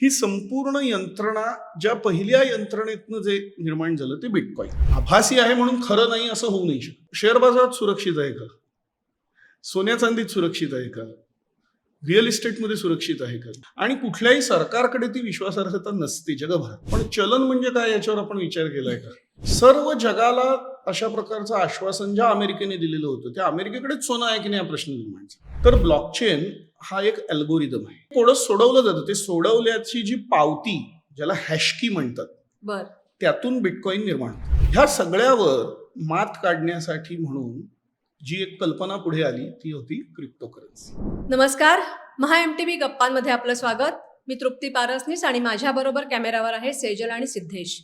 ही संपूर्ण यंत्रणा ज्या पहिल्या यंत्रणेतनं जे निर्माण झालं ते बिटकॉइन आभासी आहे म्हणून खरं नाही असं होऊ नाही शकत. शेअर बाजारात सुरक्षित आहे का? सोन्या चांदीत सुरक्षित आहे का? रिअल इस्टेटमध्ये सुरक्षित आहे का? आणि कुठल्याही सरकारकडे ती विश्वासार्हता नसते जगभरात. पण चलन म्हणजे काय याच्यावर आपण विचार केलाय का? सर्व जगाला अशा प्रकारचं आश्वासन ज्या अमेरिकेने दिलेलं होतं त्या अमेरिकेकडेच सोनं आहे की नाही हा प्रश्न निर्माण झाला. तर ब्लॉकचेन हा एक अल्गोरिदम आहे. थोडं सोडवलं जातं. ते सोडवल्याची जी पावती ज्याला हॅशकी म्हणतात त्यातून बिटकॉइन निर्माण होतं. ह्या सगळ्यावर मात काढण्यासाठी म्हणून जी एक कल्पना पुढे आली ती होती क्रिप्टोकरन्सी. नमस्कार, महा MTV गप्पांमध्ये आपलं स्वागत. मी तृप्ती पारसनीस आणि माझ्याबरोबर कॅमेरावर आहे सेजल आणि सिद्धेश.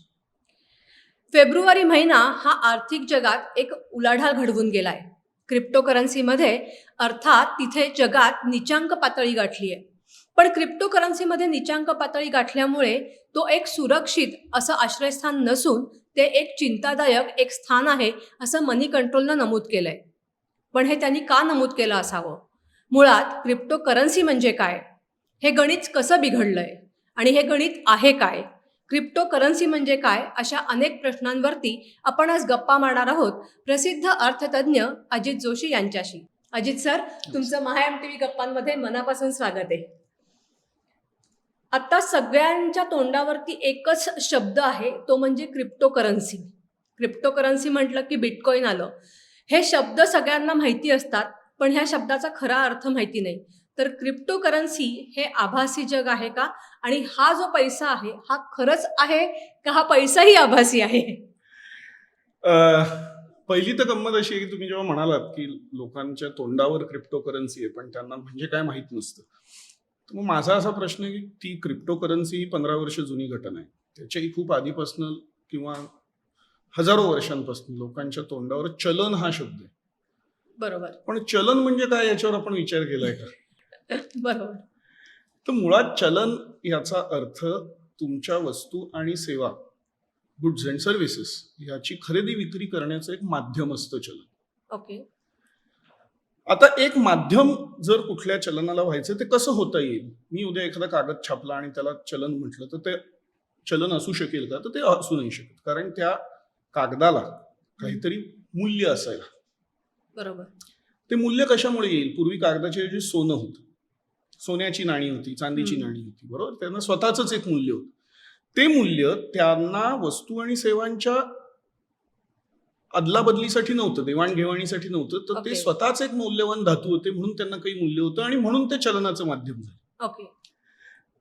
फेब्रुवारी महिना हा आर्थिक जगात एक उलाढाल घडवून गेलाय. क्रिप्टोकरन्सीमध्ये अर्थात तिथे जगात नीचांक पातळी गाठली आहे. पण क्रिप्टोकरन्सीमध्ये नीचांक पातळी गाठल्यामुळे तो एक सुरक्षित असं आश्रयस्थान नसून ते एक चिंतादायक एक स्थान आहे असं मनी कंट्रोलनं नमूद केलंय. पण हे त्यांनी का नमूद केलं असावं? मुळात क्रिप्टोकरन्सी म्हणजे काय? हे गणित कसं बिघडलंय आणि हे गणित आहे काय? क्रिप्टोकरन्सी म्हणजे काय? अशा अनेक प्रश्नांवरती आपण आज गप्पा मारणार आहोत प्रसिद्ध अर्थतज्ञ अजित जोशी यांच्याशी. अजित सर, तुमचं महा MTV गप्पांमध्ये मनापासून स्वागत आहे. आता सगळ्यांच्या तोंडावरती एकच शब्द आहे, तो म्हणजे क्रिप्टोकरन्सी. क्रिप्टोकरन्सी म्हटलं की बिटकॉइन आलं. हे शब्द सगळ्यांना माहिती असतात, पण ह्या शब्दाचा खरा अर्थ माहिती नाही. तर क्रिप्टोकरन्सी हे आभासी जग आहे का? आणि हा जो पैसा आहे हा खरंच आहे का हा पैसाही आभासी आहे? पहिली तर गंमत अशी आहे की तुम्ही जेव्हा म्हणालात की लोकांच्या तोंडावर क्रिप्टोकरन्सी आहे पण त्यांना म्हणजे काय माहित नसतं, तर मग माझा असा प्रश्न आहे की ती क्रिप्टोकरन्सी ही 15 वर्ष जुनी घटना आहे. त्याच्याही खूप आधीपासून किंवा हजारो वर्षांपासून लोकांच्या तोंडावर चलन हा शब्द आहे. बरोबर. पण चलन म्हणजे काय याच्यावर आपण विचार केलाय का? बरोबर. तर मुळात चलन याचा अर्थ तुमच्या वस्तू आणि सेवा, गुड्स अँड सर्व्हिसेस याची खरेदी विक्री करण्याचं एक माध्यम असतं चलन. ओके. आता एक माध्यम जर कुठल्या चलनाला व्हायचं ते कसं होता येईल? मी उद्या एखादा कागद छापला आणि त्याला चलन म्हटलं तर ते चलन असू शकेल का? तर ते असू नाही शकत, कारण त्या कागदाला काहीतरी मूल्य असायला. बरोबर. ते मूल्य कशामुळे येईल? पूर्वी कागदाच्या ऐवजी सोनं होतं, सोन्याची नाणी होती, चांदीची नाणी होती, बरोबर. त्यांना स्वतःच एक मूल्य होतं. ते मूल्य त्यांना वस्तू आणि सेवांच्या अदलाबदलीसाठी नव्हतं, देवाणघेवाणीसाठी नव्हतं, तर ते स्वतःच एक मौल्यवान धातू होते म्हणून त्यांना काही मूल्य होतं आणि म्हणून ते चलनाचं माध्यम झालं. ओके.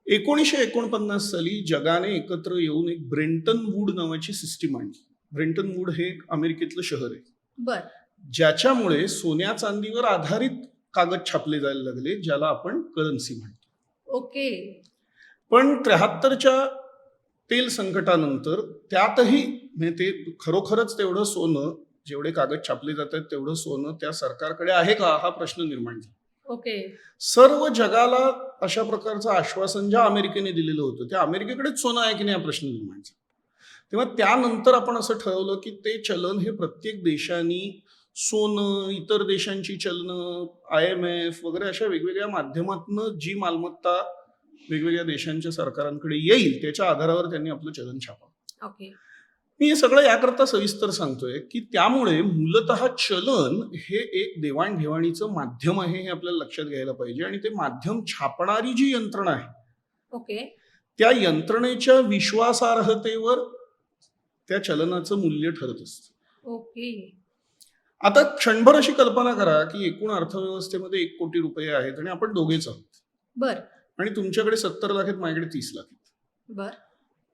1949 साली जगाने एकत्र येऊन एक ब्रेंटन वूड नावाची सिस्टीम आणली. ब्रेंटन वूड हे एक अमेरिकेतलं शहर आहे. बर. ज्याच्यामुळे सोन्या चांदीवर आधारित कागद छापले जायला लागले, ज्याला आपण करन्सी म्हणतो. ओके. पण 73च्या तेल संकटानंतर त्यातही म्हणजे ते खरोखरच तेवढं सोनं, जेवढे कागद छापले जातात तेवढं सोनं त्या सरकारकडे आहे का हा प्रश्न निर्माण झाला. ओके. सर्व जगाला अशा प्रकारचं आश्वासन ज्या अमेरिकेने दिलेलं होतं त्या अमेरिकेकडेच सोनं आहे की नाही हा प्रश्न निर्माण झाला. तेव्हा त्यानंतर आपण असं ठरवलं की ते चलन हे प्रत्येक देशांनी सोनं, इतर देशांची चलनं, IMF वगैरे अशा वेगवेगळ्या माध्यमातून जी मालमत्ता वेगवेगळ्या देशांच्या सरकारांकडे येईल त्याच्या आधारावर त्यांनी आपलं चलन छापावं. ओके. मी हे सगळं याकरता सविस्तर सांगतोय की त्यामुळे मूलतः चलन हे एक देवाणघेवाणीचं माध्यम आहे हे आपल्याला लक्षात घ्यायला पाहिजे. आणि ते माध्यम छापणारी जी यंत्रणा आहे, ओके, त्या यंत्रणेच्या विश्वासार्हतेवर त्या चलनाचं मूल्य ठरत असतं. ओके. आता क्षणभर अशी कल्पना करा की एकूण अर्थव्यवस्थेमध्ये 1 कोटी रुपये आहेत आणि आपण दोघेच आहोत. बर. आणि तुमच्याकडे 70 लाख आहेत, माझ्याकडे 30 लाख आहेत. बर.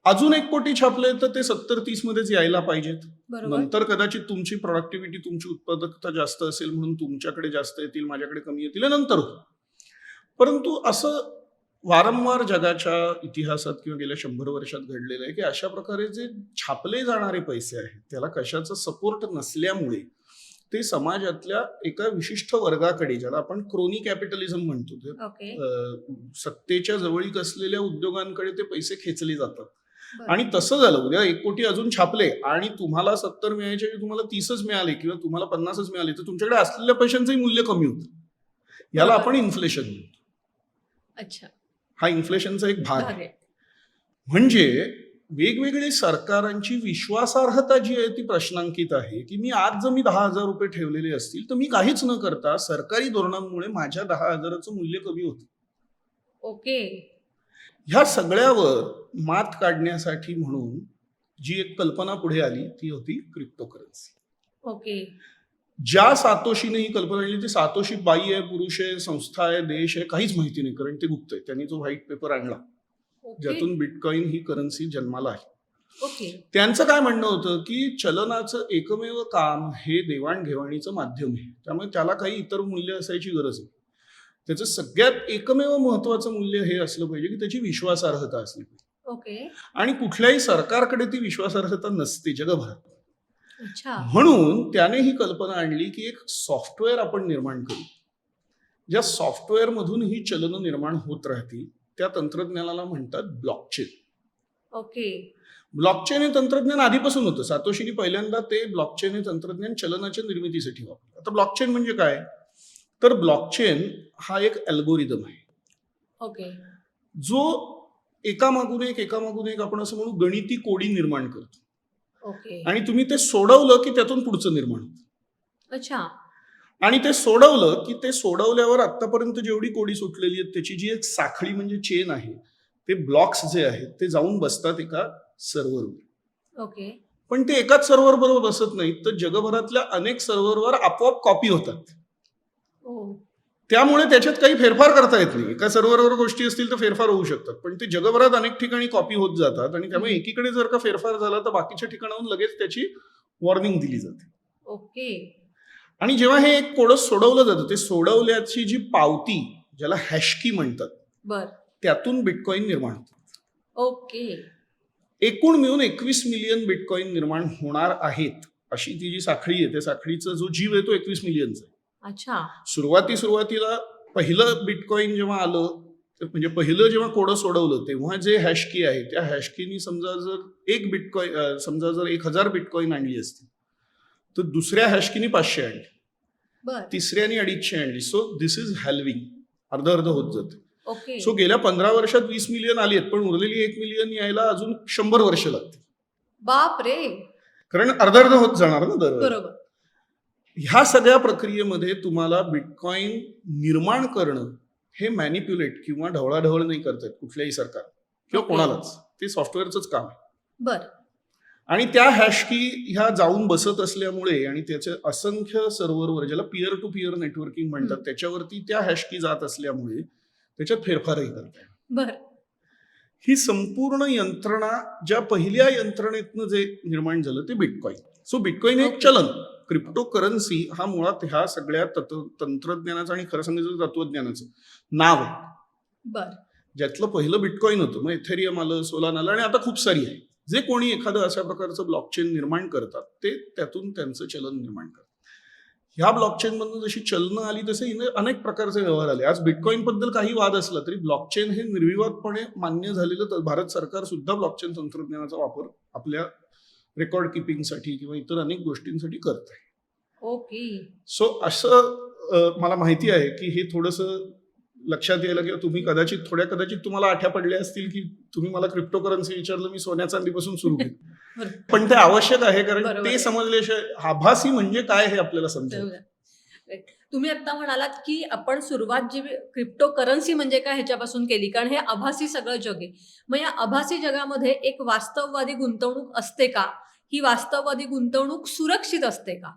अजून 1 कोटी छापले तर ते 70-30 मध्येच यायला पाहिजेत. बरोबर. नंतर कदाचित तुमची प्रोडक्टिव्हिटी, तुमची उत्पादकता जास्त असेल म्हणून तुमच्याकडे जास्त येतील, माझ्याकडे कमी येतील, नंतर होईल. परंतु असं वारंवार जगाच्या इतिहासात किंवा गेल्या 100 वर्षात घडलेलं आहे की अशा प्रकारे जे छापले जाणारे पैसे आहेत त्याला कशाचा सपोर्ट नसल्यामुळे ते समाजातल्या एका विशिष्ट वर्गाकडे, ज्याला आपण क्रोनी कॅपिटलिझम म्हणतो, ओके. सत्तेच्या जवळीक असलेल्या उद्योगांकडे ते पैसे खेचले जातात. बर. आणि तसं झालं, उद्या 1 कोटी अजून छापले आणि तुम्हाला 70 मिळायचे तुम्हाला 30च मिळाले किंवा तुम्हाला 50च मिळाले तर तुमच्याकडे असलेल्या पैशांचंही मूल्य कमी होतं. याला आपण इन्फ्लेशन म्हणतो. अच्छा. हा इन्फ्लेशनचा एक भाग आहे. म्हणजे वेगवेगळी सरकारांची विश्वासार्हता जी आहे ती प्रश्नांकित आहे, की मी आज जर मी 10,000 रुपये ठेवलेले असतील तर मी काहीच न करता सरकारी धोरणांमुळे माझ्या 10,000चं मूल्य कमी होतं. ओके. ह्या सगळ्यावर मात काढण्यासाठी म्हणून जी एक कल्पना पुढे आली ती होती क्रिप्टोकरन्सी. ओके. ज्या सातोशीने ही कल्पना आणली ती सातोशी बाई आहे, पुरुष आहे, संस्था आहे, देश आहे, काहीच माहिती नाही, कारण ते गुप्त आहे. त्यांनी जो व्हाईट पेपर आणला ओके. ज्यातून बिटकॉइन ही करन्सी जन्माला आहे. ओके. त्यांचं काय म्हणणं होतं की चलनाचं एकमेव काम हे देवाणघेवाणीचं माध्यम आहे, त्यामुळे त्याला काही इतर मूल्य असायची गरज नाही. त्याचं सगळ्यात एकमेव महत्वाचं मूल्य हे असलं पाहिजे की त्याची विश्वासार्हता असली पाहिजे. ओके. आणि कुठल्याही सरकारकडे ती विश्वासार्हता नसते जगभरात. अच्छा. म्हणून त्याने ही कल्पना आणली की एक सॉफ्टवेअर आपण निर्माण करू, ज्या सॉफ्टवेअर मधून ही चलन निर्माण होत राहतील. त्या तंत्रज्ञानाला म्हणतात ब्लॉकचेन. ओके. ब्लॉकचेन हे तंत्रज्ञान आधीपासून होतं. सातोशीने पहिल्यांदा ते ब्लॉकचेन हे तंत्रज्ञान चलनाच्या निर्मितीसाठी वापरलं. आता ब्लॉकचेन म्हणजे काय, तर ब्लॉकचेन हा एक अल्गोरिदम आहे ओके. जो एकामागून एक आपण असं म्हणू गणिती कोडी निर्माण करतो, ओके. आणि तुम्ही ते सोडवलं की त्यातून पुढचं निर्माण होतं. अच्छा. आणि ते सोडवलं की ते सोडवल्यावर आतापर्यंत जेवढी कोडी सुटलेली आहेत त्याची जी एक साखळी म्हणजे चेन आहे, ते ब्लॉक्स जे आहेत ते जाऊन बसतात एका सर्व्हरवर. ओके. पण ते एकाच सर्व्हर बरोबर बसत नाहीत, तर जगभरातल्या अनेक सर्व्हरवर आपोआप कॉपी होतात. ओ. त्यामुळे त्याच्यात काही फेरफार करता येत नाही. एका सर्व्हरवर गोष्टी असतील तर फेरफार होऊ शकतात, पण ते जगभरात अनेक ठिकाणी कॉपी होत जातात, आणि त्यामुळे एकीकडे जर का फेरफार झाला तर बाकीच्या ठिकाणाहून लगेच त्याची वॉर्निंग दिली जाते. ओके. आणि जेव्हा हे एक कोडं सोडवलं जातं, ते सोडवल्याची जी पावती ज्याला हॅशकी म्हणतात, बर. त्यातून बिटकॉइन निर्माण होतात. ओके. एकूण मिळून 21 मिलियन बिटकॉइन निर्माण होणार आहेत अशी ती जी साखळी आहे, त्या साखळीचा जो जीव आहे तो 21 मिलियनचा आहे. अच्छा. सुरुवातीला पहिलं बिटकॉइन जेव्हा आलं, म्हणजे पहिलं जेव्हा कोडं सोडवलं तेव्हा जे हॅशकी आहे त्या हॅशकीनी समजा जर एक बिटकॉइन, समजा जर 1000 बिटकॉइन आणली असती, तर दुसऱ्या हॅशकीनी 500 आणली, बर. तिसऱ्यानी 250 आणली. सो दिस इज हॅल्विंग, अर्ध होत जाते. ओके. सो गेल्या 15 वर्षात 20 मिलियन आली आहेत, पण उरलेली 1 मिलियन यायला अजून 100 वर्ष लागतील, बाप रे. कारण अर्ध होत जाणार ना दरवेळी. बरोबर. ह्या सगळ्या प्रक्रियेमध्ये तुम्हाला बिटकॉइन निर्माण करणं हे मॅनिप्युलेट किंवा ढवळाढवळ नाही करतायत कुठल्याही सरकार किंवा ओके. कोणालाच. ते सॉफ्टवेअरचंच काम आहे. बर. आणि त्या हॅशकी ह्या जाऊन बसत असल्यामुळे आणि त्याचे असंख्य सर्व्हरवर, ज्याला पिअर टू पिअर नेटवर्किंग म्हणतात, त्याच्यावरती त्या हॅशकी जात असल्यामुळे त्याच्यात फेरफारही करतात. बर. ही संपूर्ण यंत्रणा ज्या पहिल्या यंत्रणेतनं जे निर्माण झालं ते बिटकॉइन. सो बिटकॉइन हे एक ओके. चलन, क्रिप्टो करन्सी हा मुळात ह्या सगळ्या तंत्रज्ञानाचं आणि खरं सांगायचं तत्वज्ञानाचं नाव आहे, बर. ज्यातलं पहिलं बिटकॉइन होतं. मग एथेरियम आलं, सोलाना आलं, आणि आता खूप सारी आहे. जे कोणी एखादं अशा प्रकारचं ब्लॉकचेन निर्माण करतात ते त्यातून त्यांचं चलन निर्माण करतात. ह्या ब्लॉकचेन मधून जशी चलनं आली तसे अनेक प्रकारचे व्यवहार आले. आज बिटकॉइन बद्दल काही वाद असला तरी ब्लॉकचेन हे निर्विवादपणे मान्य झालेलं, तर भारत सरकार सुद्धा ब्लॉकचेन तंत्रज्ञानाचा वापर आपल्या रेकॉर्ड किपिंगसाठी किंवा इतर अनेक गोष्टींसाठी करत आहे. ओके. सो असं मला माहिती आहे की हे थोडंसं लक्षात यायला, किंवा तुम्ही कदाचित तुम्हाला आठ्या पडल्या असतील की तुम्ही मला क्रिप्टो करन्सी विचारलं, मी सोन्या चांदीपासून सुरू केलं. बरोबर. पण ते आवश्यक आहे, कारण बरोबर ते आहे. समजल्याशिवाय आभासी म्हणजे काय हे आपल्याला समजेल. तुम्ही आता म्हणालात की आपण सुरुवात जी क्रिप्टो करन्सी म्हणजे काय ह्याच्यापासून केली, कारण हे आभासी सगळं जग आहे. मग या आभासी जगामध्ये एक वास्तववादी गुंतवणूक असते का? ही वास्तववादी गुंतवणूक सुरक्षित असते का?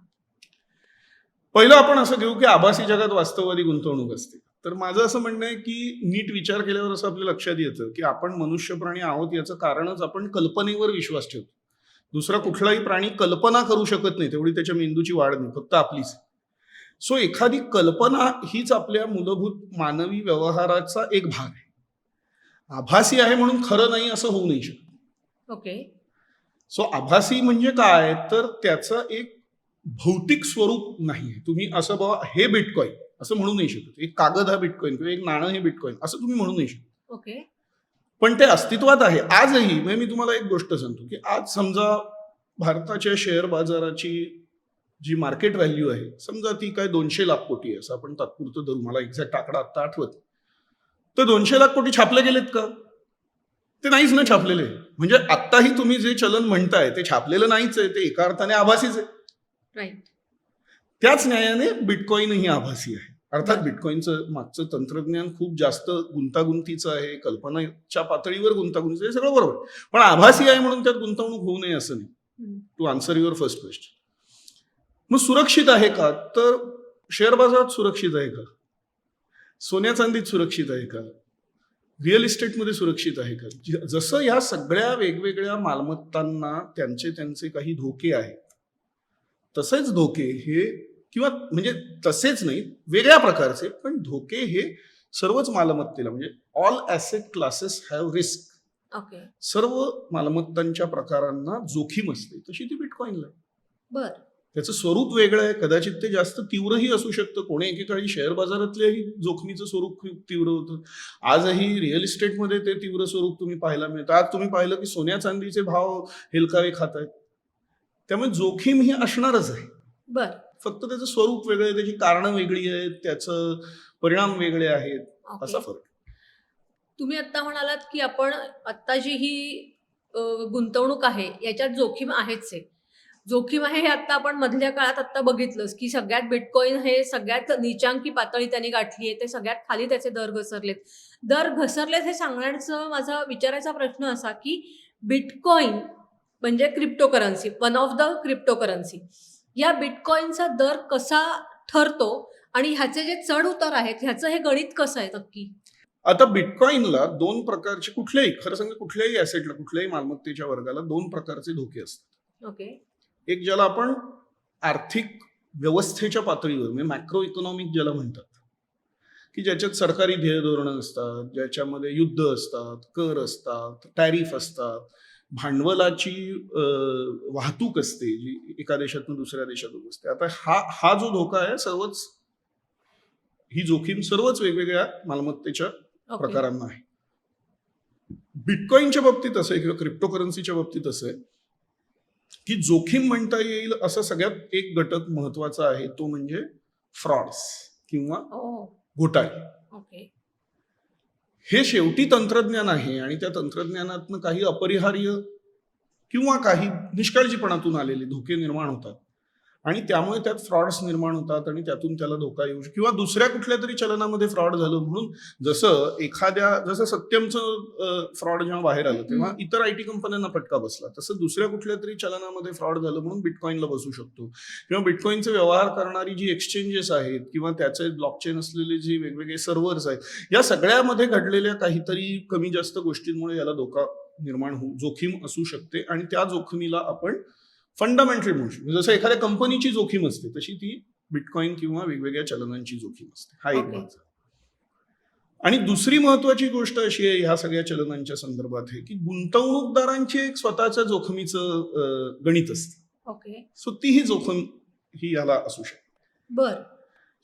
पहिलं आपण असं घेऊ की आभासी जगात वास्तववादी गुंतवणूक असते. तर माझं असं म्हणणं आहे की नीट विचार केल्यावर असं आपल्या लक्षात येतं की आपण मनुष्य प्राणी आहोत याचं कारणच आपण कल्पनेवर विश्वास ठेवतो. दुसरा कुठलाही प्राणी कल्पना करू शकत नाही, तेवढी त्याच्या मेंदूची वाढ नाही, फक्त आपलीच. सो एखादी कल्पना हीच आपल्या मूलभूत मानवी व्यवहाराचा एक भाग आहे. आभासी आहे म्हणून खरं नाही असं होऊ नाही शकत. ओके. सो आभासी म्हणजे काय, तर त्याचं एक भौतिक स्वरूप नाही. तुम्ही असं बाबा हे बिटकॉइन असं म्हणू नाही शकत, एक कागद हा बिटकॉइन किंवा एक नाणं हे बिटकॉइन असं तुम्ही म्हणू नाही शकत. ओके. पण ते अस्तित्वात आहे आजही. म्हणजे मी तुम्हाला एक गोष्ट सांगतो की आज समजा भारताच्या शेअर बाजाराची जी मार्केट व्हॅल्यू आहे, समजा ती काय 200 लाख कोटी आहे असं आपण तात्पुरतं धरू, मला एक्झॅक्ट आकडा आता आठवत. तर 200 लाख कोटी छापले गेलेत का? ते नाहीच ना छापलेले. म्हणजे आत्ताही तुम्ही जे चलन म्हणताय ते छापलेलं नाहीच आहे, ते एका अर्थाने आभासीच आहे. राईट. त्याच न्यायाने बिटकॉईनही आभासी आहे. अर्थात बरं. बिटकॉईनचं मागचं तंत्रज्ञान खूप जास्त गुंतागुंतीचं आहे, कल्पनेच्या पातळीवर गुंतागुंतीचं आहे, सगळं बरोबर. पण आभासी आहे म्हणून त्यात गुंतवणूक होऊ नये असं नाही. To answer your first question. मग सुरक्षित आहे का? तर शेअर बाजारात सुरक्षित आहे का? सोन्या चांदीत सुरक्षित आहे का? रिअल इस्टेटमध्ये सुरक्षित आहे का? जसं या सगळ्या वेगवेगळ्या मालमत्तांना त्यांचे काही धोके आहेत, तसेच धोके हे किंवा म्हणजे तसेच नाही, वेगळ्या प्रकारचे पण धोके हे सर्वच मालमत्तेला, म्हणजे all asset classes have risk. Okay. सर्व मालमत्तांच्या प्रकारांना जोखीम असते, तशी ती बिटकॉईनला आहे. बर. त्याचं स्वरूप वेगळं आहे, कदाचित ते जास्त तीव्रही असू शकतं. कोणी एकेकाळी शेअर बाजारातल्याही जोखमीचं स्वरूप खूप तीव्र होतं. आजही रिअल इस्टेटमध्ये ते तीव्र स्वरूप तुम्ही पाहायला मिळतं. आज तुम्ही पाहिलं की सोन्या चांदीचे भाव हेलकावे खात आहेत. त्यामुळे जोखीम ही असणारच आहे. बर. फक्त त्याचं स्वरूप वेगळं आहे, त्याची कारणं वेगळी आहेत, त्याचं परिणाम वेगळे आहेत, असा ओके. फरक. तुम्ही आता म्हणालात की आपण आत्ता जी ही गुंतवणूक आहे याच्यात जोखीम आहेच आहे. जोखीम आहे हे आता आपण मधल्या काळात आता बघितलंच की सगळ्यात बिटकॉईन हे सगळ्यात नीचांकी पातळी त्यांनी गाठली आहे. ते सगळ्यात खाली त्याचे दर घसरलेत. दर घसरलेत हे सांगण्याचा माझा विचारायचा प्रश्न असा की बिटकॉईन म्हणजे cryptocurrency, one of the cryptocurrency. या बिटकॉईनचा दर कसा ठरतो आणि ह्याचे जे चढ उतार आहेत ह्याचं हे गणित कसं आहे नक्की? आता बिटकॉईनला दोन प्रकारचे, कुठल्याही खरं सांगा कुठल्याही ॲसेटला, कुठल्याही मालमत्तेच्या वर्गाला दोन प्रकारचे धोके असतात. ओके. एक ज्याला आपण आर्थिक व्यवस्थेच्या पातळीवर म्हणजे मॅक्रो इकॉनॉमिक ज्याला म्हणतात, की ज्याच्यात सरकारी ध्येय धोरणं असतात, ज्याच्यामध्ये युद्ध असतात, कर असतात, टॅरिफ असतात, भांडवलाची वाहतूक असते जी एका देशातून दुसऱ्या देशातून असते. आता हा जो धोका आहे, सर्वच ही जोखीम सर्वच वेगवेगळ्या मालमत्तेच्या ओके. प्रकारांना आहे. बिटकॉईनच्या बाबतीत असं आहे किंवा क्रिप्टोकरन्सीच्या बाबतीत असं आहे की जोखीम म्हणता येईल असं सगळ्यात एक घटक महत्वाचा आहे, तो म्हणजे फ्रॉड्स किंवा ओ. घोटाळे. ओके. हे शेवटी तंत्रज्ञान आहे आणि त्या तंत्रज्ञानातनं काही अपरिहार्य किंवा काही निष्काळजीपणातून आलेले धोके निर्माण होतात आणि त्यामुळे त्यात फ्रॉड्स निर्माण होतात आणि त्यातून त्याला धोका येऊ शकतो किंवा दुसऱ्या कुठल्या तरी चलनामध्ये फ्रॉड झालं म्हणून, जसं सत्यमचं फ्रॉड जेव्हा बाहेर आलं तेव्हा इतर आयटी कंपन्यांना फटका बसला, तसं दुसऱ्या कुठल्या तरी चलनामध्ये फ्रॉड झालं म्हणून बिटकॉईनला बसू शकतो. किंवा बिटकॉईनचे व्यवहार करणारी जी एक्सचेंजेस आहेत किंवा त्याचे ब्लॉकचेन असलेले जे वेगवेगळे सर्व्हर्स आहेत, या सगळ्यामध्ये घडलेल्या काहीतरी कमी जास्त गोष्टींमुळे याला धोका निर्माण जोखीम असू शकते आणि त्या जोखमीला आपण फंडामेंटली म्हणू शकतो. जसं एखाद्या कंपनीची जोखीम असते तशी ती बिटकॉईन किंवा वेगवेगळ्या चलनांची जोखीम असते. हा एक ओके. भाग. आणि दुसरी महत्वाची गोष्ट अशी आहे ह्या सगळ्या चलनांच्या संदर्भात आहे की गुंतवणूकदारांची एक स्वतःच्या जोखमीचं गणित असते. ओके. सो तीही जोखीम ही याला असू शकते. बर.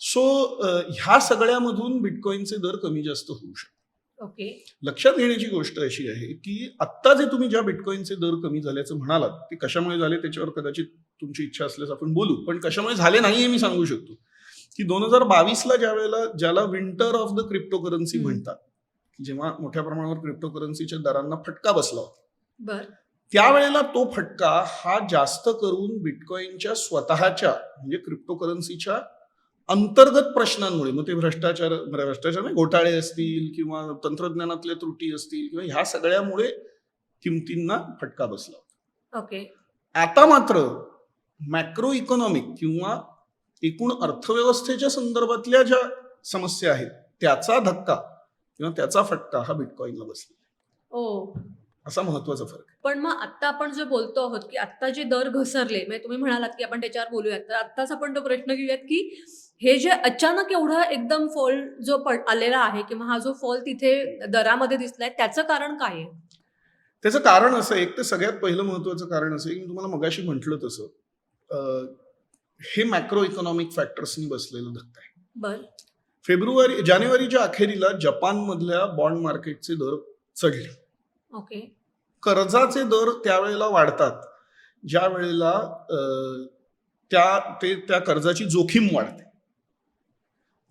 सो ह्या सगळ्यामधून बिटकॉईनचे दर कमी जास्त होऊ शकतात. ओके. लक्षात घेण्याची गोष्ट अशी आहे की आत्ता जे तुम्ही ज्या बिटकॉईनचे दर कमी झाल्याचं म्हणालात, ते कशामुळे झाले त्याच्यावर कदाचित तुमची इच्छा असल्यास आपण बोलू, पण कशामुळे झाले नाही हे मी सांगू शकतो की 2022ला ज्याला विंटर ऑफ द क्रिप्टोकरन्सी म्हणतात, जेव्हा मोठ्या प्रमाणावर क्रिप्टोकरन्सीच्या दरांना फटका बसला होता, बर. त्यावेळेला तो फटका हा जास्त करून बिटकॉईनच्या स्वतःच्या म्हणजे क्रिप्टोकरन्सीच्या अंतर्गत प्रश्नांमुळे, मग ते भ्रष्टाचार नाही, घोटाळे असतील किंवा तंत्रज्ञानातल्या त्रुटी असतील किंवा ह्या सगळ्यामुळे किमतींना फटका बसला. ओके. आता मात्र मॅक्रो इकॉनॉमिक किंवा एकूण अर्थव्यवस्थेच्या संदर्भातल्या ज्या समस्या आहेत त्याचा धक्का किंवा त्याचा फटका हा बिटकॉईनला बसला. ओ. असा महत्वाचा फरक आहे. पण मग आता आपण जे बोलतो आहोत की आता जे दर घसरले, म्हणजे तुम्ही म्हणालात की आपण त्याच्यावर बोलूयात, तर आत्ताच आपण तो प्रश्न घेऊयात की हे जे अचानक एवढा एकदम फॉल जो आलेला आहे किंवा हा जो फॉल तिथे दरामध्ये दिसलाय त्याचं कारण काय आहे? त्याचं कारण असं, एक तर सगळ्यात पहिलं महत्वाचं कारण असं की मी तुम्हाला मगाशी म्हटलं तसं हे मॅक्रो इकॉनॉमिक फॅक्टर्सनी बसलेलं धक्का आहे. बर. जानेवारीच्या अखेरीला जपानमधल्या बॉन्ड मार्केटचे दर चढले. ओके. कर्जाचे दर त्यावेळेला वाढतात ज्या वेळेला त्या कर्जाची जोखीम वाढते.